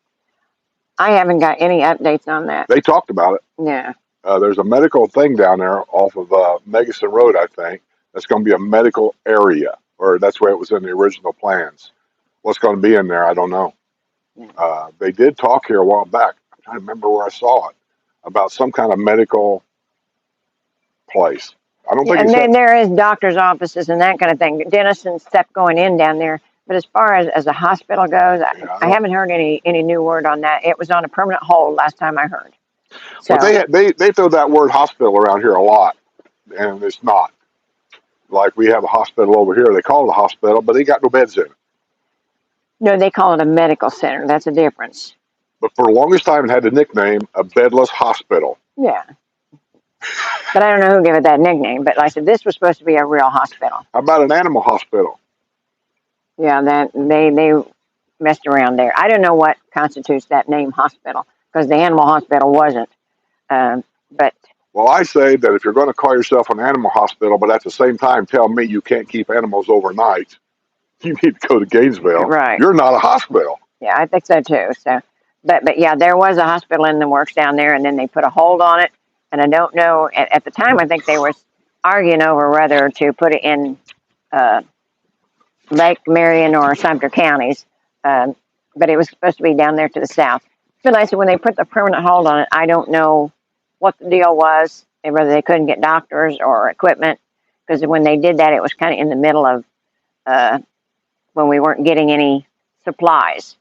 I haven't got any updates on that. They talked about it. Yeah. There's a medical thing down there off of Megason Road, I think. That's going to be a medical area, or that's the way it was in the original plans. What's going to be in there, I don't know. They did talk here a while back. I'm trying to remember where I saw it, about some kind of medical place. I don't think. And then there is doctor's offices and that kind of thing. Dentists and stuff going in down there. But as far as a hospital goes, I haven't heard any new word on that. It was on a permanent hold last time I heard. So, well, they throw that word hospital around here a lot, and it's not. Like we have a hospital over here. They call it a hospital, but they got no beds in it. No, they call it a medical center. That's a difference. But for the longest time, it had the nickname a bedless hospital. Yeah. But I don't know who gave it that nickname. But like I said, this was supposed to be a real hospital. How about an animal hospital? Yeah, that they messed around there. I don't know what constitutes that name hospital, because the animal hospital wasn't. But well, I say that if you're going to call yourself an animal hospital, but at the same time tell me you can't keep animals overnight, you need to go to Gainesville. Right. You're not a hospital. Yeah, I think so too. So, but yeah, there was a hospital in the works down there, and then they put a hold on it. And I don't know. At the time, I think they were arguing over whether to put it in Lake Marion or Sumter counties. but it was supposed to be down there to the south. But I said when they put the permanent hold on it, I don't know what the deal was, and whether they couldn't get doctors or equipment, because when they did that, it was kind of in the middle of when we weren't getting any supplies.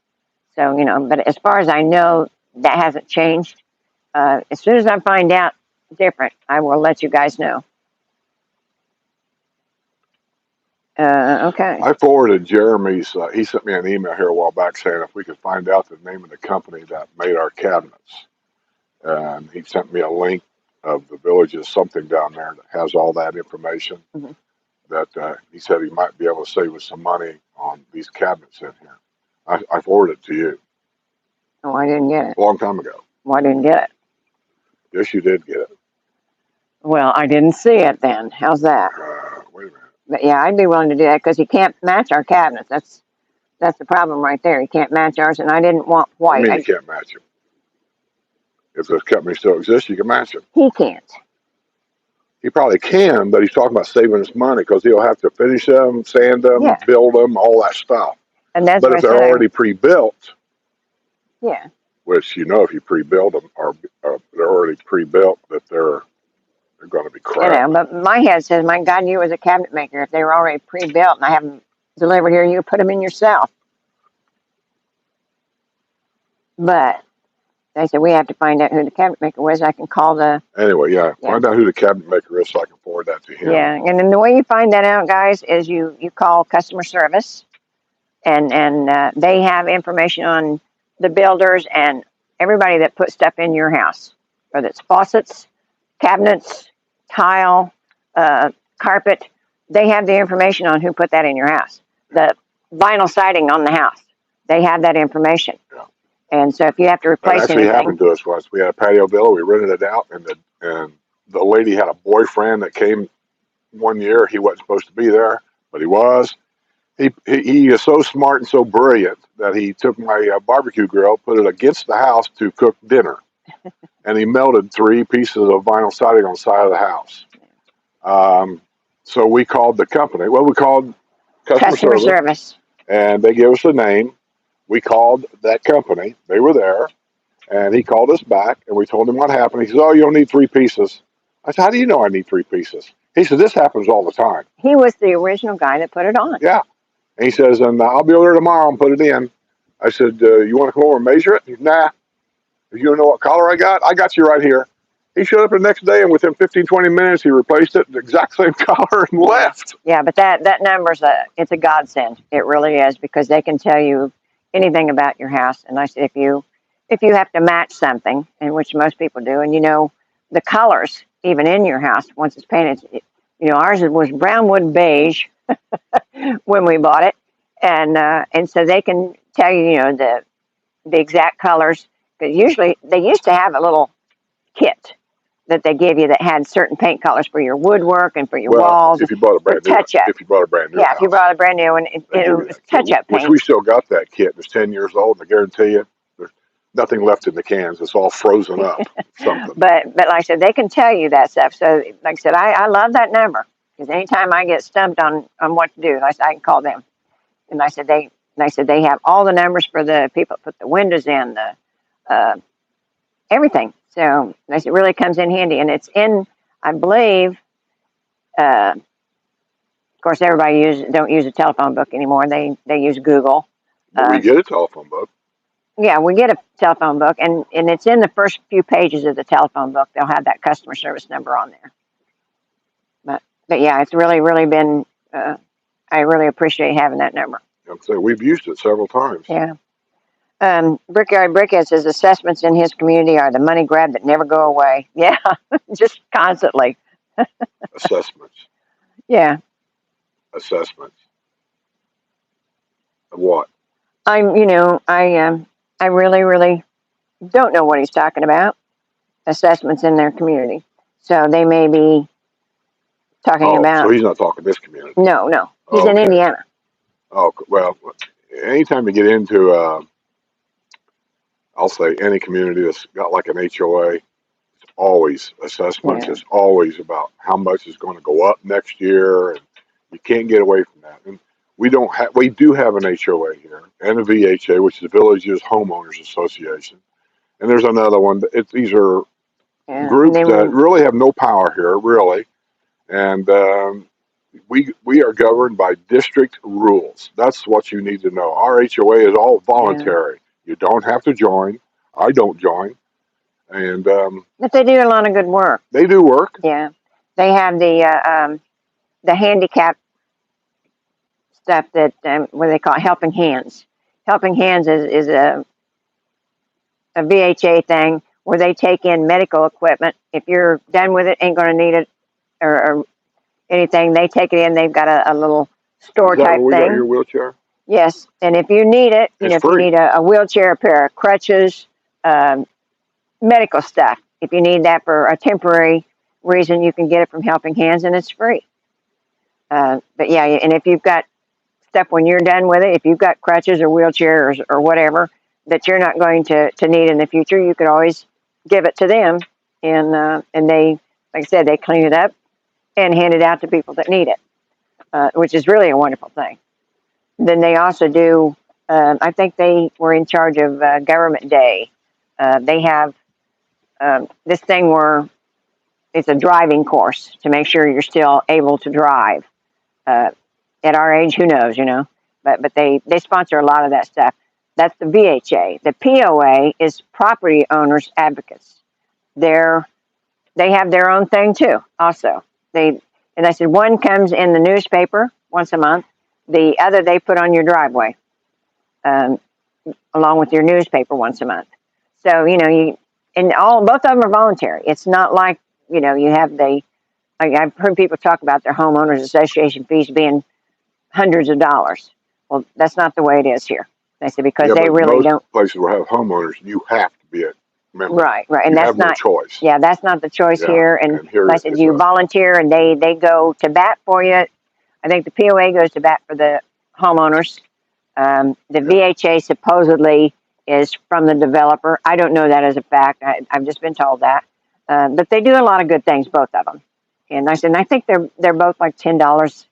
So, but as far as I know, that hasn't changed. As soon as I find out different, I will let you guys know. Okay. I forwarded Jeremy's, he sent me an email here a while back saying if we could find out the name of the company that made our cabinets. And he sent me a link of the Villages something down there that has all that information. Mm-hmm. That he said he might be able to save us some money on these cabinets in here. I forwarded it to you. Oh, I didn't get it. A long time ago. Well, I didn't get it. Yes, you did get it. Well, I didn't see it then. How's that? Wait a minute. But yeah, I'd be willing to do that because he can't match our cabinets. That's the problem right there. He can't match ours, and I didn't want white. I mean, you can't match them. If this company still exists, you can match them. He can't. He probably can, but he's talking about saving us money because he'll have to finish them, sand them, Yeah. build them, all that stuff. And that's But what if they're already pre-built, yeah, which if you pre-build them or they're already pre-built, that they're going to be crap. but my head says, my God, you as a cabinet maker, if they were already pre-built and I have them delivered here, you put them in yourself. But they said we have to find out who the cabinet maker was. I can call the. Anyway, find out who the cabinet maker is so I can forward that to him. Yeah, and then the way you find that out, guys, is you call customer service, and they have information on the builders and everybody that puts stuff in your house, whether it's faucets, cabinets, tile, carpet. They have the information on who put that in your house. The vinyl siding on the house, they have that information. Yeah. And so if you have to replace anything. That actually happened to us once. We had a patio villa. We rented it out, and the lady had a boyfriend that came one year. He wasn't supposed to be there, but he was. He is so smart and so brilliant that he took my barbecue grill, put it against the house to cook dinner, and he melted 3 pieces of vinyl siding on the side of the house. So we called the company. Well, we called customer service, and they gave us a name. We called that company. They were there, and he called us back, and we told him what happened. He says, "Oh, you'll need 3 pieces." I said, "How do you know I need 3 pieces?" He said, "This happens all the time." He was the original guy that put it on. Yeah. And he says, "And I'll be over there tomorrow and put it in." I said, "You want to come over and measure it?" He said, "Nah. If you don't know what color I got you right here." He showed up the next day, and within 15, 20 minutes, he replaced it the exact same color and left. Yeah, but that number's it's a godsend. It really is, because they can tell you anything about your house. And I said, if you have to match something, and which most people do, and the colors even in your house once it's painted, ours was brownwood beige when we bought it, and so they can tell you the exact colors. Because usually they used to have a little kit that they give you that had certain paint colors for your woodwork and for your walls. If you bought a brand new, if you bought a brand new one, it was touch-up paint. Which we still got that kit. It's 10 years old, and I guarantee you, there's nothing left in the cans. It's all frozen up. Something. But like I said, they can tell you that stuff. So like I said, I love that number, because anytime I get stumped on what to do, I can call them. And I said they have all the numbers for the people that put the windows in, the everything. So it really comes in handy, and it's in, I believe. Of course, everybody don't use a telephone book anymore. They use Google. We get a telephone book. Yeah, we get a telephone book, and it's in the first few pages of the telephone book. They'll have that customer service number on there. But yeah, it's really been. I really appreciate having that number. So we've used it several times. Yeah. Brickyard Brickhead says assessments in his community are the money grab that never go away. Yeah, just constantly. Assessments. Yeah. Assessments. Of what? I really don't know what he's talking about. Assessments in their community. So they may be talking about. So he's not talking this community. No. He's in Indiana. Oh, well, anytime you get into, I'll say any community that's got like an HOA, it's always assessments. Yeah. It's always about how much is going to go up next year, and you can't get away from that. And we do have an HOA here, and the VHA, which is the Villages Homeowners Association. And there's another one. These are Yeah. groups that really have no power here, really. And we are governed by district rules. That's what you need to know. Our HOA is all voluntary. You don't have to join. I don't join. And but they do a lot of good work. they do work. Yeah, they have the handicap stuff that what they call Helping Hands. Helping Hands is a VHA thing where they take in medical equipment. If you're done with it, ain't going to need it or anything, they take it in. They've got a little store Is that type where we thing. got your wheelchair? Yes, and if you need it, It's if free. you need a wheelchair, a pair of crutches, medical stuff, if you need that for a temporary reason, you can get it from Helping Hands, and it's free. But yeah, and if you've got stuff when you're done with it, if you've got crutches or wheelchairs or whatever that you're not going to need in the future, you could always give it to them, and they, like I said, they clean it up and hand it out to people that need it, which is really a wonderful thing. Then they also do, I think they were in charge of Government Day. They have this thing where it's a driving course to make sure you're still able to drive. At our age, who knows, but they sponsor a lot of that stuff. That's the VHA. The POA is Property Owners Advocates. They have their own thing too. Also, and I said one comes in the newspaper once a month. The other they put on your driveway, along with your newspaper once a month. So both of them are voluntary. It's not like you have I've heard people talk about their homeowners association fees being hundreds of dollars. Well, that's not the way it is here. I said because they really most don't. Places where have homeowners, you have to be a member. Right, and you that's have not no choice. Yeah, that's not the choice here. And here I said you volunteer, and they go to bat for you. I think the POA goes to bat for the homeowners. The VHA supposedly is from the developer. I don't know that as a fact. I've just been told that. But they do a lot of good things, both of them. And I said, I think they're both like $10.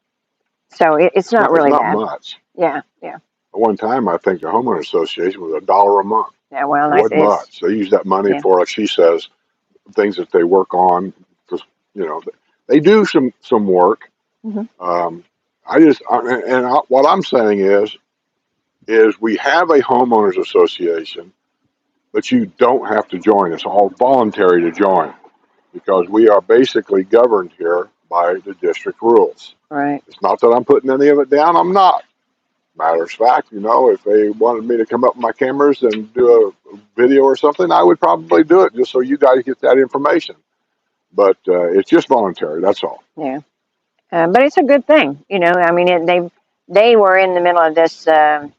So it's not really not bad. much. Yeah. At one time, I think the homeowner association was $1 a month. Yeah, well, it wasn't much. They use that money for, like she says, things that they work on. Because they do some work. Mm-hmm. What I'm saying is we have a homeowners association, but you don't have to join. It's all voluntary to join because we are basically governed here by the district rules. Right. It's not that I'm putting any of it down. I'm not. Matter of fact, if they wanted me to come up with my cameras and do a video or something, I would probably do it just so you guys get that information. But it's just voluntary. That's all. Yeah. But it's a good thing. They were in the middle of this, I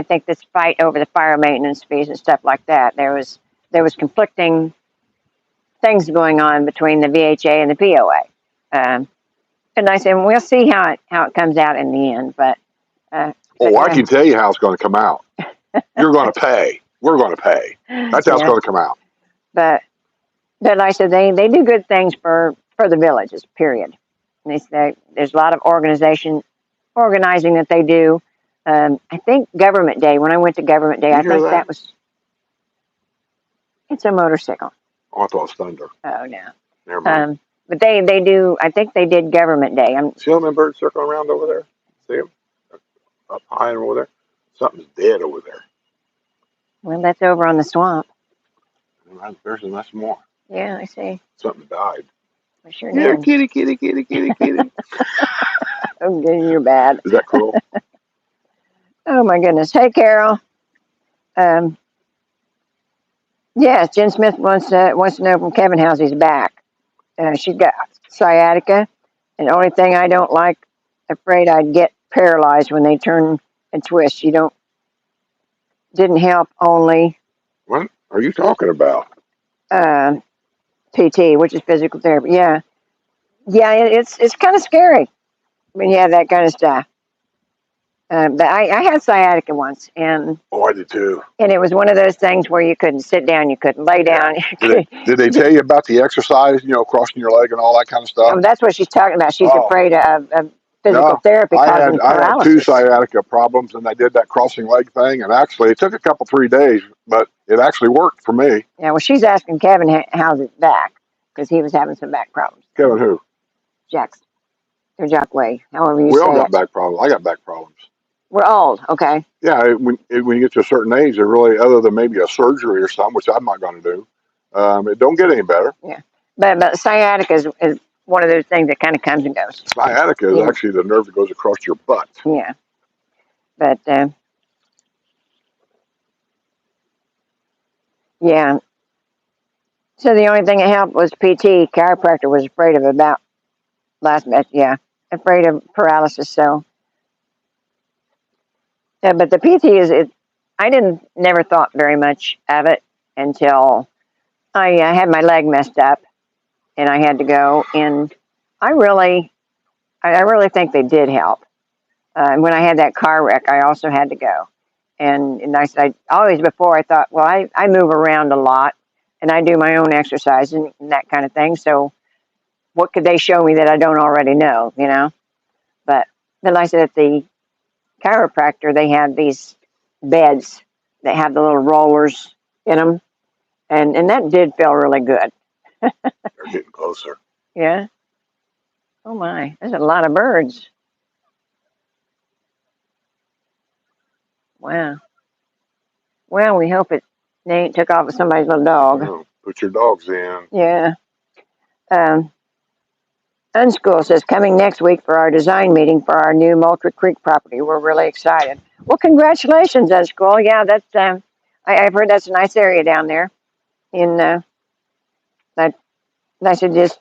think this fight over the fire maintenance fees and stuff like that. There was conflicting things going on between the VHA and the POA. And I said, we'll see how it comes out in the end. But I can tell you how it's going to come out. You're going to pay. We're going to pay. That's how it's going to come out. But like I said, they do good things for the villages, period. And there's a lot of organizing that they do. I think Government Day, when I went to Government Day, I think that was, it's a motorcycle. Oh, I thought it was thunder. Oh, no. Never mind. But they do, I think they did Government Day. See them birds circling around over there? See them? Up high and over there? Something's dead over there. Well, that's over on the swamp. There's much more. Yeah, I see. Something died. I sure did. Kitty. Oh, you're bad. Is that cruel? Oh, my goodness. Hey, Carol. Yes, Jen Smith wants to know from Kevin how's his back. She's got sciatica, and the only thing I don't like, afraid I'd get paralyzed when they turn and twist. Didn't help only. What are you talking about? PT, which is physical therapy. Yeah, it's kind of scary when you have that kind of stuff. But I had sciatica once, and I did too. And it was one of those things where you couldn't sit down, you couldn't lay down. Did they tell you about the exercise? Crossing your leg and all that kind of stuff. That's what she's talking about. She's afraid of physical No, therapy causing I had two paralysis. sciatica problems, and I did that crossing leg thing, and actually it took a couple 3 days, but it actually worked for me. Yeah, well, she's asking Kevin how's his back because he was having some back problems. Kevin, who? Jack's or Jack Way, however you We all say got it. back problems. I got back problems. We're old, okay. Yeah, when you get to a certain age, it really, other than maybe a surgery or something, which I'm not going to do, it don't get any better. Yeah, but sciatica is one of those things that kind of comes and goes. Sciatica is actually the nerve that goes across your butt. Yeah, but yeah. So the only thing that helped was PT. Chiropractor was afraid of about last month. Yeah, afraid of paralysis. So, but the PT is it. I didn't never thought very much of it until I had my leg messed up and I had to go. And I really think they did help. And when I had that car wreck, I also had to go. And I always before I thought, well, I move around a lot and I do my own exercise and that kind of thing. So what could they show me that I don't already know, you know? But then I said at the chiropractor, they have these beds that have the little rollers in them. And that did feel really good. They're getting closer. Yeah. Oh my, there's a lot of birds. Wow. Well, we hope they ain't took off with somebody's little dog. Oh, put your dogs in. Yeah. Unschool says coming next week for our design meeting for our new Moultrie Creek property. We're really excited. Well, congratulations, Unschool. Yeah, that's I've heard that's a nice area down there. In that I said just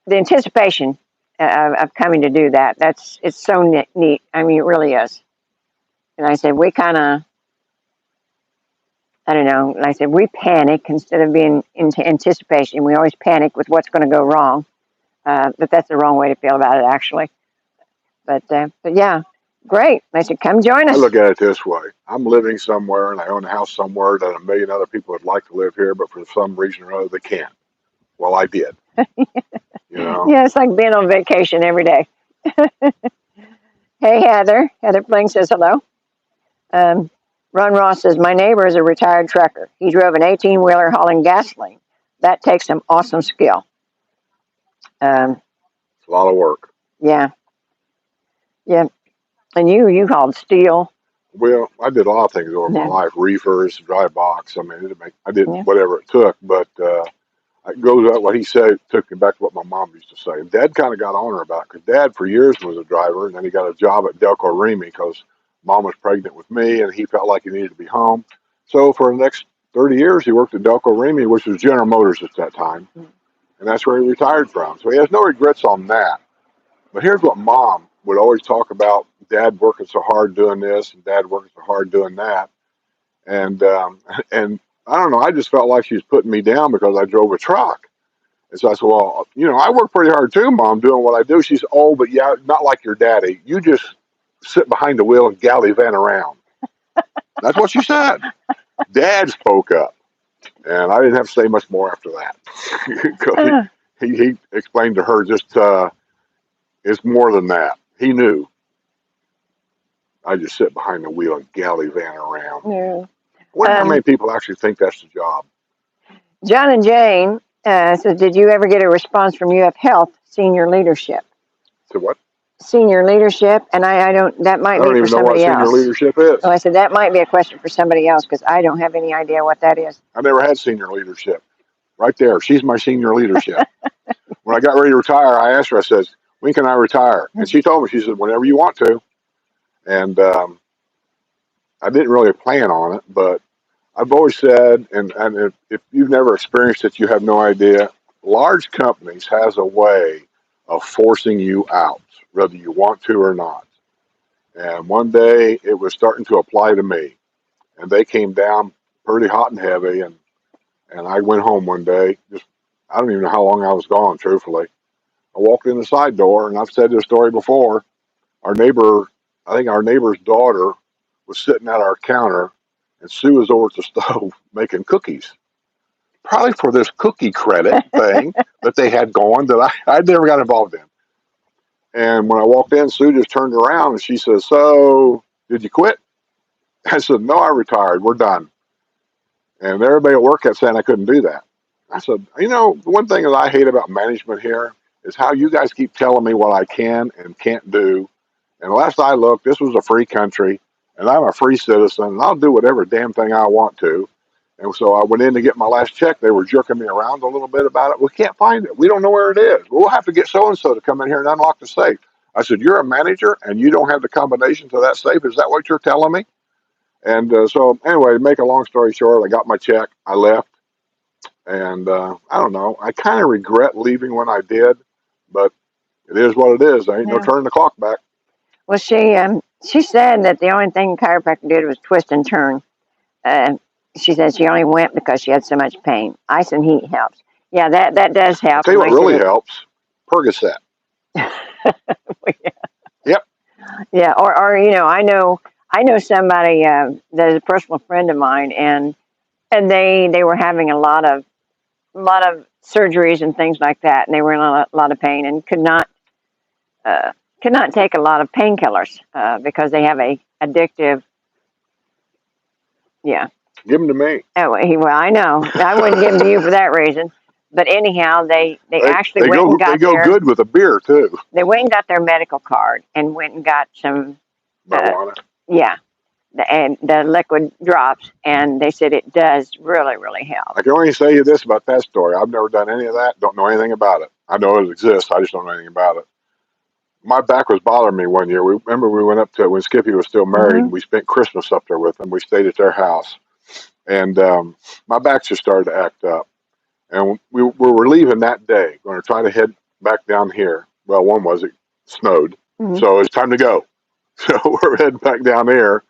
the anticipation of coming to do that. It's so neat. I mean, it really is. And I said we kind of I don't know. And I said we panic instead of being into anticipation. We always panic with what's going to go wrong. But that's the wrong way to feel about it, actually. But yeah, great. I said, come join us. I look at it this way. I'm living somewhere and I own a house somewhere that a million other people would like to live here, but for some reason or other they can't. Well, I did. You know? Yeah, it's like being on vacation every day. Hey, Heather. Heather Fling says hello. Ron Ross says, my neighbor is a retired trucker. He drove an 18-wheeler hauling gasoline. That takes some awesome skill. It's a lot of work. Yeah. Yeah. And you hauled steel. Well, I did a lot of things over my life. Reefers, dry box. I mean, I did whatever it took, but it goes up what he said, took me back to what my mom used to say. And Dad kind of got on her about it because Dad for years was a driver, and then he got a job at Delco Remy because Mom was pregnant with me, and he felt like he needed to be home. So for the next 30 years, he worked at Delco Remy, which was General Motors at that time, and that's where he retired from. So he has no regrets on that. But here's what Mom would always talk about: Dad working so hard doing this, and Dad working so hard doing that, and I don't know. I just felt like she was putting me down because I drove a truck. And so I said, well, you know, I work pretty hard too, Mom, doing what I do. She said, oh, but yeah, not like your daddy. You just sit behind the wheel and gallivant around. That's what she said. Dad spoke up. And I didn't have to say much more after that. he explained to her just it's more than that. He knew. I just sit behind the wheel and gallivant around. Yeah. I wonder how many people actually think that's the job. John and Jane says, did you ever get a response from UF Health senior leadership? To what? Senior leadership, and I don't. That might be for somebody else. I don't even know what senior leadership is. So I said that might be a question for somebody else because I don't have any idea what that is. I never had senior leadership. Right there, she's my senior leadership. When I got ready to retire, I asked her. I said, "When can I retire?" And she told me. She said, "Whenever you want to." And I didn't really plan on it, but I've always said, and if you've never experienced it, you have no idea. Large companies has a way of forcing you out, whether you want to or not. And one day it was starting to apply to me, and they came down pretty hot and heavy, and I went home one day. Just I don't even know how long I was gone, truthfully. I walked in the side door, and I've said this story before. I think our neighbor's daughter was sitting at our counter, and Sue was over at the stove making cookies. Probably for this cookie credit thing that they had going that I never got involved in. And when I walked in, Sue just turned around and she says, "So, did you quit?" I said, "No, I retired. We're done." And everybody at work kept saying I couldn't do that. I said, the one thing that I hate about management here is how you guys keep telling me what I can and can't do. And last I looked, this was a free country, and I'm a free citizen, and I'll do whatever damn thing I want to. And so I went in to get my last check. They were jerking me around a little bit about it. We can't find it. We don't know where it is. We'll have to get so-and-so to come in here and unlock the safe. I said, "You're a manager, and you don't have the combination to that safe? Is that what you're telling me?" And so anyway, to make a long story short, I got my check. I left. And I don't know. I kind of regret leaving when I did, but it is what it is. There ain't no Yeah. turning the clock back. Well, she said that the only thing chiropractor did was twist and turn. She said she only went because she had so much pain. Ice and heat helps. Yeah, that does I'll help. tell you And what really helps: Percocet. Yep. Yeah, or I know somebody that is a personal friend of mine, and they were having a lot of surgeries and things like that, and they were in a lot of pain and uh, could not take a lot of painkillers because they have a addictive. Yeah. Give them to me. Oh, well, I know. I wouldn't give them to you for that reason. But anyhow, they actually went and They got go good with a beer too. they went and got their medical card and went and got some Marijuana. yeah, and the liquid drops, and they said it does really, really help. I can only say you this about that story. I've never done any of that. Don't know anything about it. I know it exists. I just don't know anything about it. My back was bothering me one year. We went up to when Skippy was still married, and we spent Christmas up there with them. We stayed at their house, and my back just started to act up. And we were leaving that day, going to try to head back down here. Well, one was it snowed, so it's time to go. So we're heading back down there.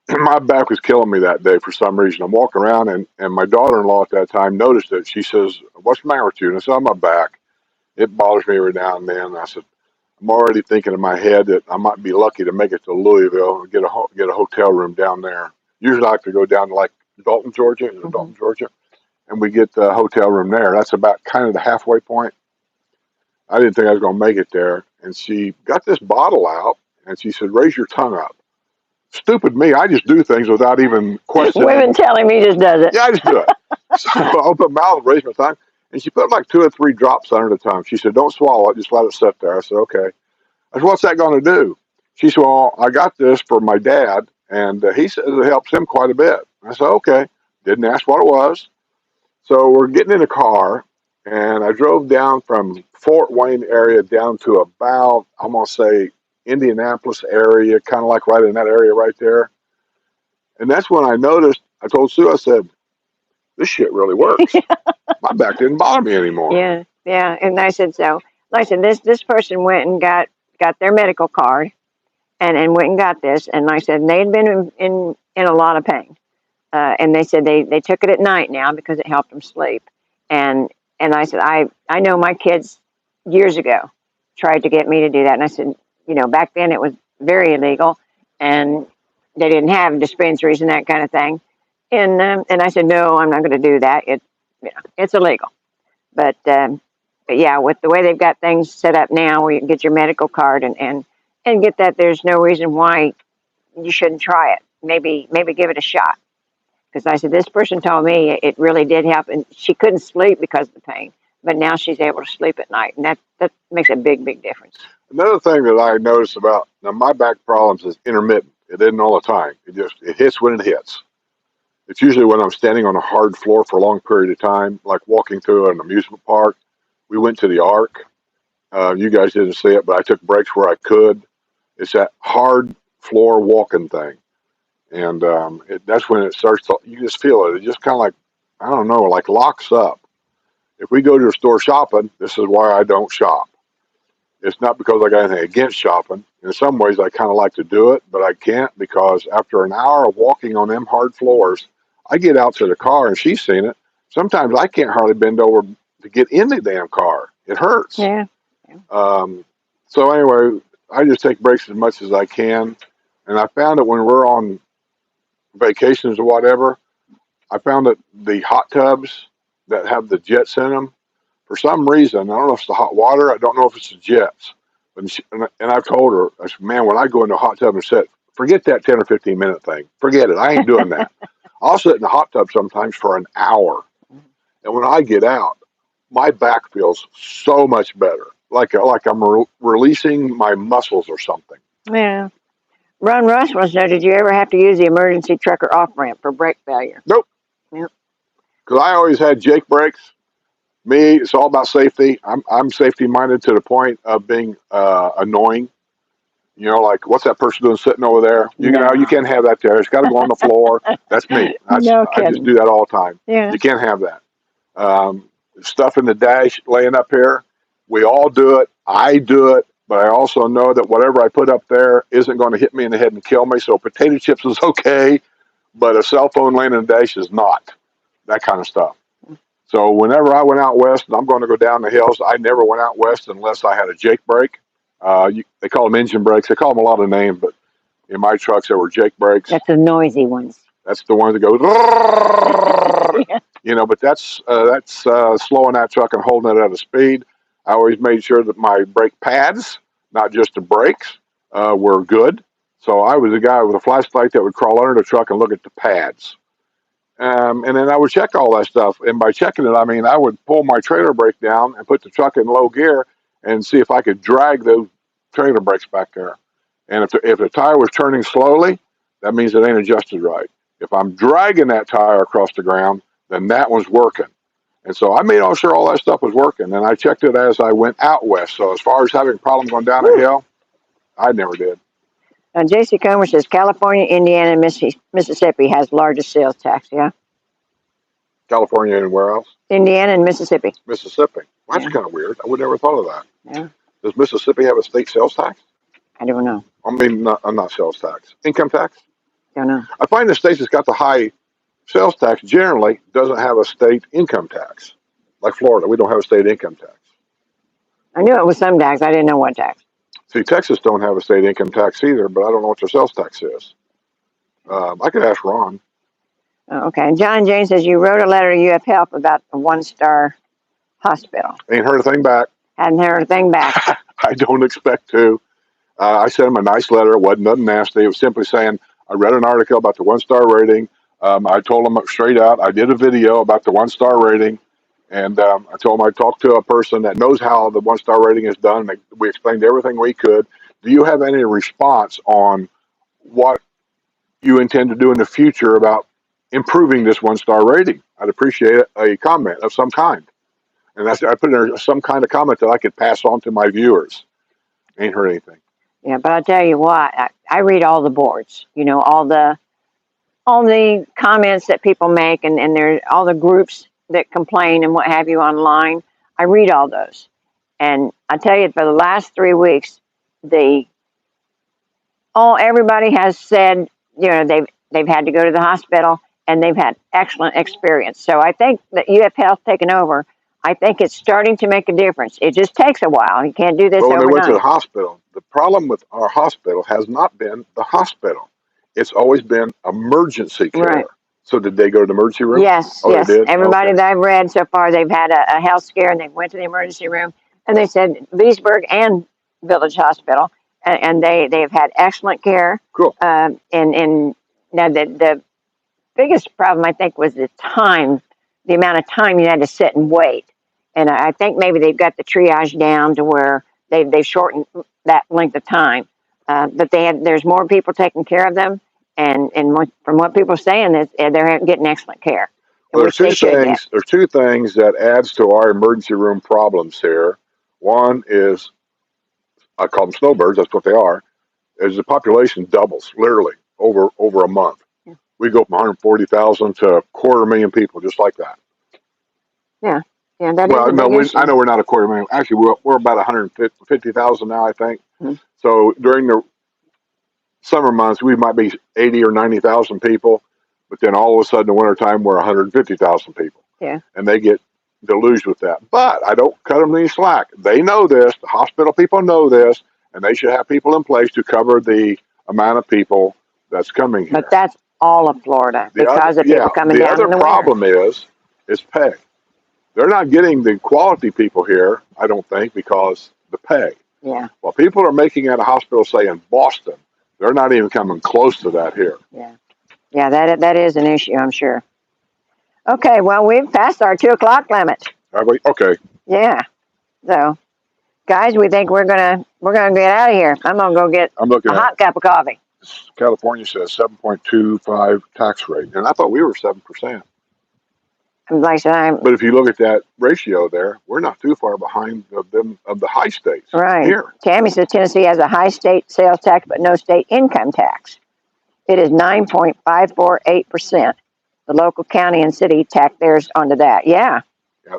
And my back was killing me that day for some reason. I'm walking around, and my daughter-in-law at that time noticed it. She says, "What's the matter with you?" And I said, "On my back. It bothers me every now and then." And I said, "I'm already thinking in my head that I might be lucky to make it to Louisville and get a hotel room down there. Usually I like to go down to like Dalton, Georgia, and we get the hotel room there. That's about kind of the halfway point. I didn't think I was going to make it there. And she got this bottle out, and she said, "Raise your tongue up." Stupid me, I just do things without even questioning. Women telling me just does it. Yeah, I just do it. So I opened my mouth, raised my tongue, and she put like 2 or 3 drops under the tongue. She said, "Don't swallow it, just let it sit there." I said, "Okay." I said, "What's that going to do?" She said, "Well, I got this for my dad, and he says it helps him quite a bit." I said, "Okay." Didn't ask what it was. So we're getting in a car, and I drove down from Fort Wayne area down to about, I'm going to say, Indianapolis area, kind of like right in that area right there. And that's when I noticed, I told Sue, I said, "This shit really works." My back didn't bother me anymore. Yeah, yeah. And I said so. Like I said, this person went and got their medical card, and went and got this, and like I said, they had been in a lot of pain. And they said they took it at night now because it helped them sleep. And I said, I know my kids years ago tried to get me to do that. And I said, back then it was very illegal, and they didn't have dispensaries and that kind of thing. And I said, no, I'm not going to do that. It's illegal. But yeah, with the way they've got things set up now, where you can get your medical card and get that, there's no reason why you shouldn't try it. Maybe give it a shot. Because I said, this person told me it really did help, and she couldn't sleep because of the pain, but now she's able to sleep at night, and that makes a big, big difference. Another thing that I noticed about now my back problems is intermittent. It isn't all the time. It hits when it hits. It's usually when I'm standing on a hard floor for a long period of time, like walking through an amusement park. We went to the Ark. You guys didn't see it, but I took breaks where I could. It's that hard floor walking thing. And that's when it starts to, you just feel it. It just kind of like, I don't know, like locks up. If we go to a store shopping, this is why I don't shop. It's not because I got anything against shopping. In some ways, I kind of like to do it, but I can't because after an hour of walking on them hard floors, I get out to the car, and she's seen it. Sometimes I can't hardly bend over to get in the damn car. It hurts. Yeah. So anyway, I just take breaks as much as I can. And I found that when we're on vacations or whatever, I found that the hot tubs that have the jets in them, for some reason, I don't know if it's the hot water, I don't know if it's the jets, And I've told her, I said, man, when I go in the hot tub and sit, forget that 10 or 15-minute thing. Forget it. I ain't doing that. I'll sit in the hot tub sometimes for an hour. And when I get out, my back feels so much better. Like I'm releasing my muscles or something. Yeah. Ron Rush wants to know, did you ever have to use the emergency truck or off ramp for brake failure? Nope. Yep. Because I always had Jake brakes. Me, it's all about safety. I'm safety minded to the point of being annoying. You know, like what's that person doing sitting over there? You know, you can't have that there. It's got to go on the floor. That's me. No I just kidding. do that all the time. Yeah. You can't have that. Stuff in the dash laying up here. We all do it. I do it. But I also know that whatever I put up there isn't going to hit me in the head and kill me. So potato chips is okay, but a cell phone laying in the dash is not. That kind of stuff. So whenever I went out west and I'm going to go down the hills, I never went out west unless I had a Jake brake. They call them engine brakes. They call them a lot of names, but in my trucks there were Jake brakes. That's the noisy ones. That's the ones that go, yeah. You know. But that's slowing that truck and holding it at a speed. I always made sure that my brake pads, not just the brakes, were good. So I was a guy with a flashlight that would crawl under the truck and look at the pads. And then I would check all that stuff. And by checking it, I mean, I would pull my trailer brake down and put the truck in low gear and see if I could drag those trailer brakes back there. And if the tire was turning slowly, that means it ain't adjusted right. If I'm dragging that tire across the ground, then that one's working. And so I made sure all that stuff was working. And I checked it as I went out west. So as far as having a problem going down a hill, I never did. J.C. Comer says California, Indiana, and Mississippi has largest sales tax, yeah? California and where else? Indiana and Mississippi. Mississippi. Well, that's kind of weird. I would never thought of that. Yeah. Does Mississippi have a state sales tax? I don't know. I mean, not sales tax. Income tax? Don't know. I find the states that's got the high sales tax generally doesn't have a state income tax. Like Florida, we don't have a state income tax. I knew it was some tax. I didn't know what tax. See, Texas don't have a state income tax either, but I don't know what their sales tax is. I could ask Ron. Okay. John James says, you wrote a letter to UF Health about the one-star hospital. Ain't heard a thing back. Hadn't heard a thing back. I don't expect to. I sent him a nice letter. It wasn't nothing nasty. It was simply saying, I read an article about the one-star rating. I told him straight out, I did a video about the one-star rating. And I told him I talked to a person that knows how the one-star rating is done. We explained everything we could. Do you have any response on what you intend to do in the future about improving this one-star rating? I'd appreciate a comment of some kind. And I put in there some kind of comment that I could pass on to my viewers. Ain't heard anything. Yeah, but I'll tell you what, I read all the boards, you know, all the comments that people make, and there's all the groups that complain and what have you online. I read all those. And I tell you, for the last 3 weeks, everybody has said, you know, they've had to go to the hospital and they've had excellent experience. So I think that UF Health taking over, I think it's starting to make a difference. It just takes a while. You can't do this overnight. When they went to the hospital, the problem with our hospital has not been the hospital. It's always been emergency care. Right. So did they go to the emergency room? Yes, yes. They did? Everybody that I've read so far, they've had a health scare and they went to the emergency room. And they said Leesburg and Village Hospital, and they've had excellent care. Cool. And now the biggest problem, I think, was the amount of time you had to sit and wait. And I think maybe they've got the triage down to where they've shortened that length of time. But there's more people taking care of them. And from what people are saying, they're getting excellent care. Well, there's two things that adds to our emergency room problems here. One is, I call them snowbirds, that's what they are, is the population doubles, literally, over a month. Yeah. We go from 140,000 to 250,000 people, just like that. Yeah. Yeah, that is a big issue. I know we're not 250,000. Actually, we're about 150,000 now, I think. Mm-hmm. So during the summer months, we might be 80 or 90,000 people, but then all of a sudden in the wintertime, we're 150,000 people. Yeah. And they get deluged with that. But I don't cut them any slack. They know this. The hospital people know this, and they should have people in place to cover the amount of people that's coming here. But that's all of Florida because of people coming down in the winter. The other problem is pay. They're not getting the quality people here, I don't think, because the pay. Yeah. Well, people are making at a hospital, say in Boston, they're not even coming close to that here. Yeah. Yeah, that is an issue, I'm sure. Okay, well, we've passed our 2 o'clock limit. Have we? Okay. Yeah. So, guys, we think we're gonna get out of here. I'm gonna go get I'm looking a at hot cup of coffee. California says 7.25 tax rate, and I thought we were 7%. Like I said, But if you look at that ratio there, we're not too far behind of the high states right. here. Tammy says Tennessee has a high state sales tax but no state income tax. It is 9.548%. The local county and city tack theirs onto that. Yeah.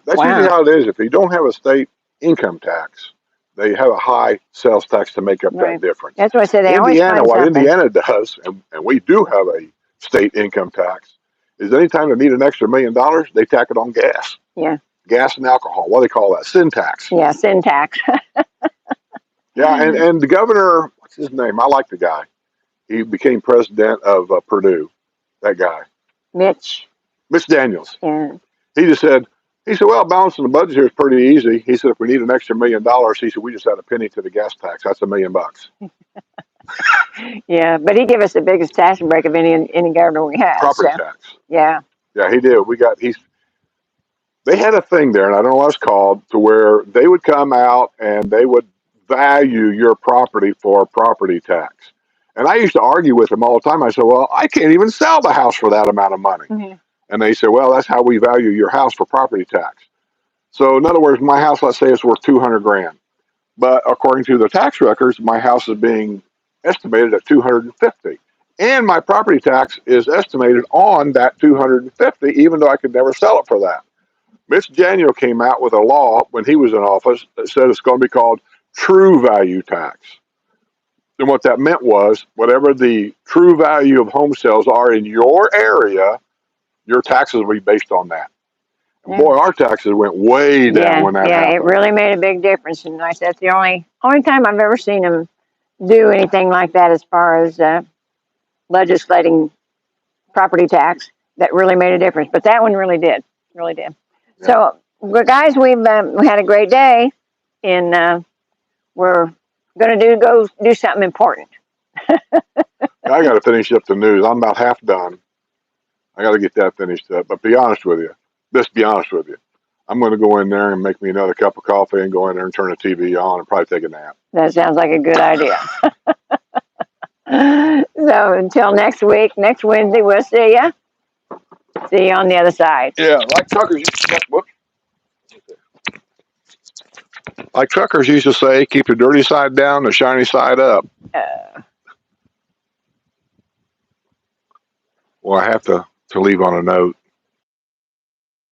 That's Wow. usually how it is. If you don't have a state income tax, they have a high sales tax to make up Right. that difference. That's what I said. They always Indiana, find what something. Indiana does, and we do have a state income tax, is anytime they need an extra $1 million, they tack it on gas. Yeah. Gas and alcohol. What do they call that? Sin tax. Yeah, sin tax. Yeah, and the governor, what's his name? I like the guy. He became president of Purdue. That guy, Mitch. Daniels. Yeah. He said, well, balancing the budget here is pretty easy. He said, if we need an extra $1 million, he said, we just add a penny to the gas tax. That's $1 million. Yeah, but he gave us the biggest tax break of any governor we had. Property tax. Yeah. Yeah, he did. They had a thing there, and I don't know what it's called, to where they would come out and they would value your property for property tax. And I used to argue with them all the time. I said, well, I can't even sell the house for that amount of money. Mm-hmm. And they said, well, that's how we value your house for property tax. So in other words, my house, let's say it's worth $200,000. But according to the tax records, my house is being estimated at $250,000. And my property tax is estimated on that $250,000, even though I could never sell it for that. Mitch Daniel came out with a law when he was in office that said it's going to be called true value tax. And what that meant was whatever the true value of home sales are in your area, your taxes will be based on that. And boy, our taxes went way down when that happened. Yeah, it really made a big difference. And I said, that's the only time I've ever seen them do anything like that as far as legislating property tax. That really made a difference. But that one really did. Really did. Yeah. So, guys, we had a great day. And we're going to go do something important. I got to finish up the news. I'm about half done. I got to get that finished up. But be honest with you. I'm going to go in there and make me another cup of coffee and go in there and turn the TV on and probably take a nap. That sounds like a good idea. So until next week, next Wednesday, we'll see you. See you on the other side. Yeah, like truckers used to say, keep the dirty side down, the shiny side up. Well, I have to leave on a note.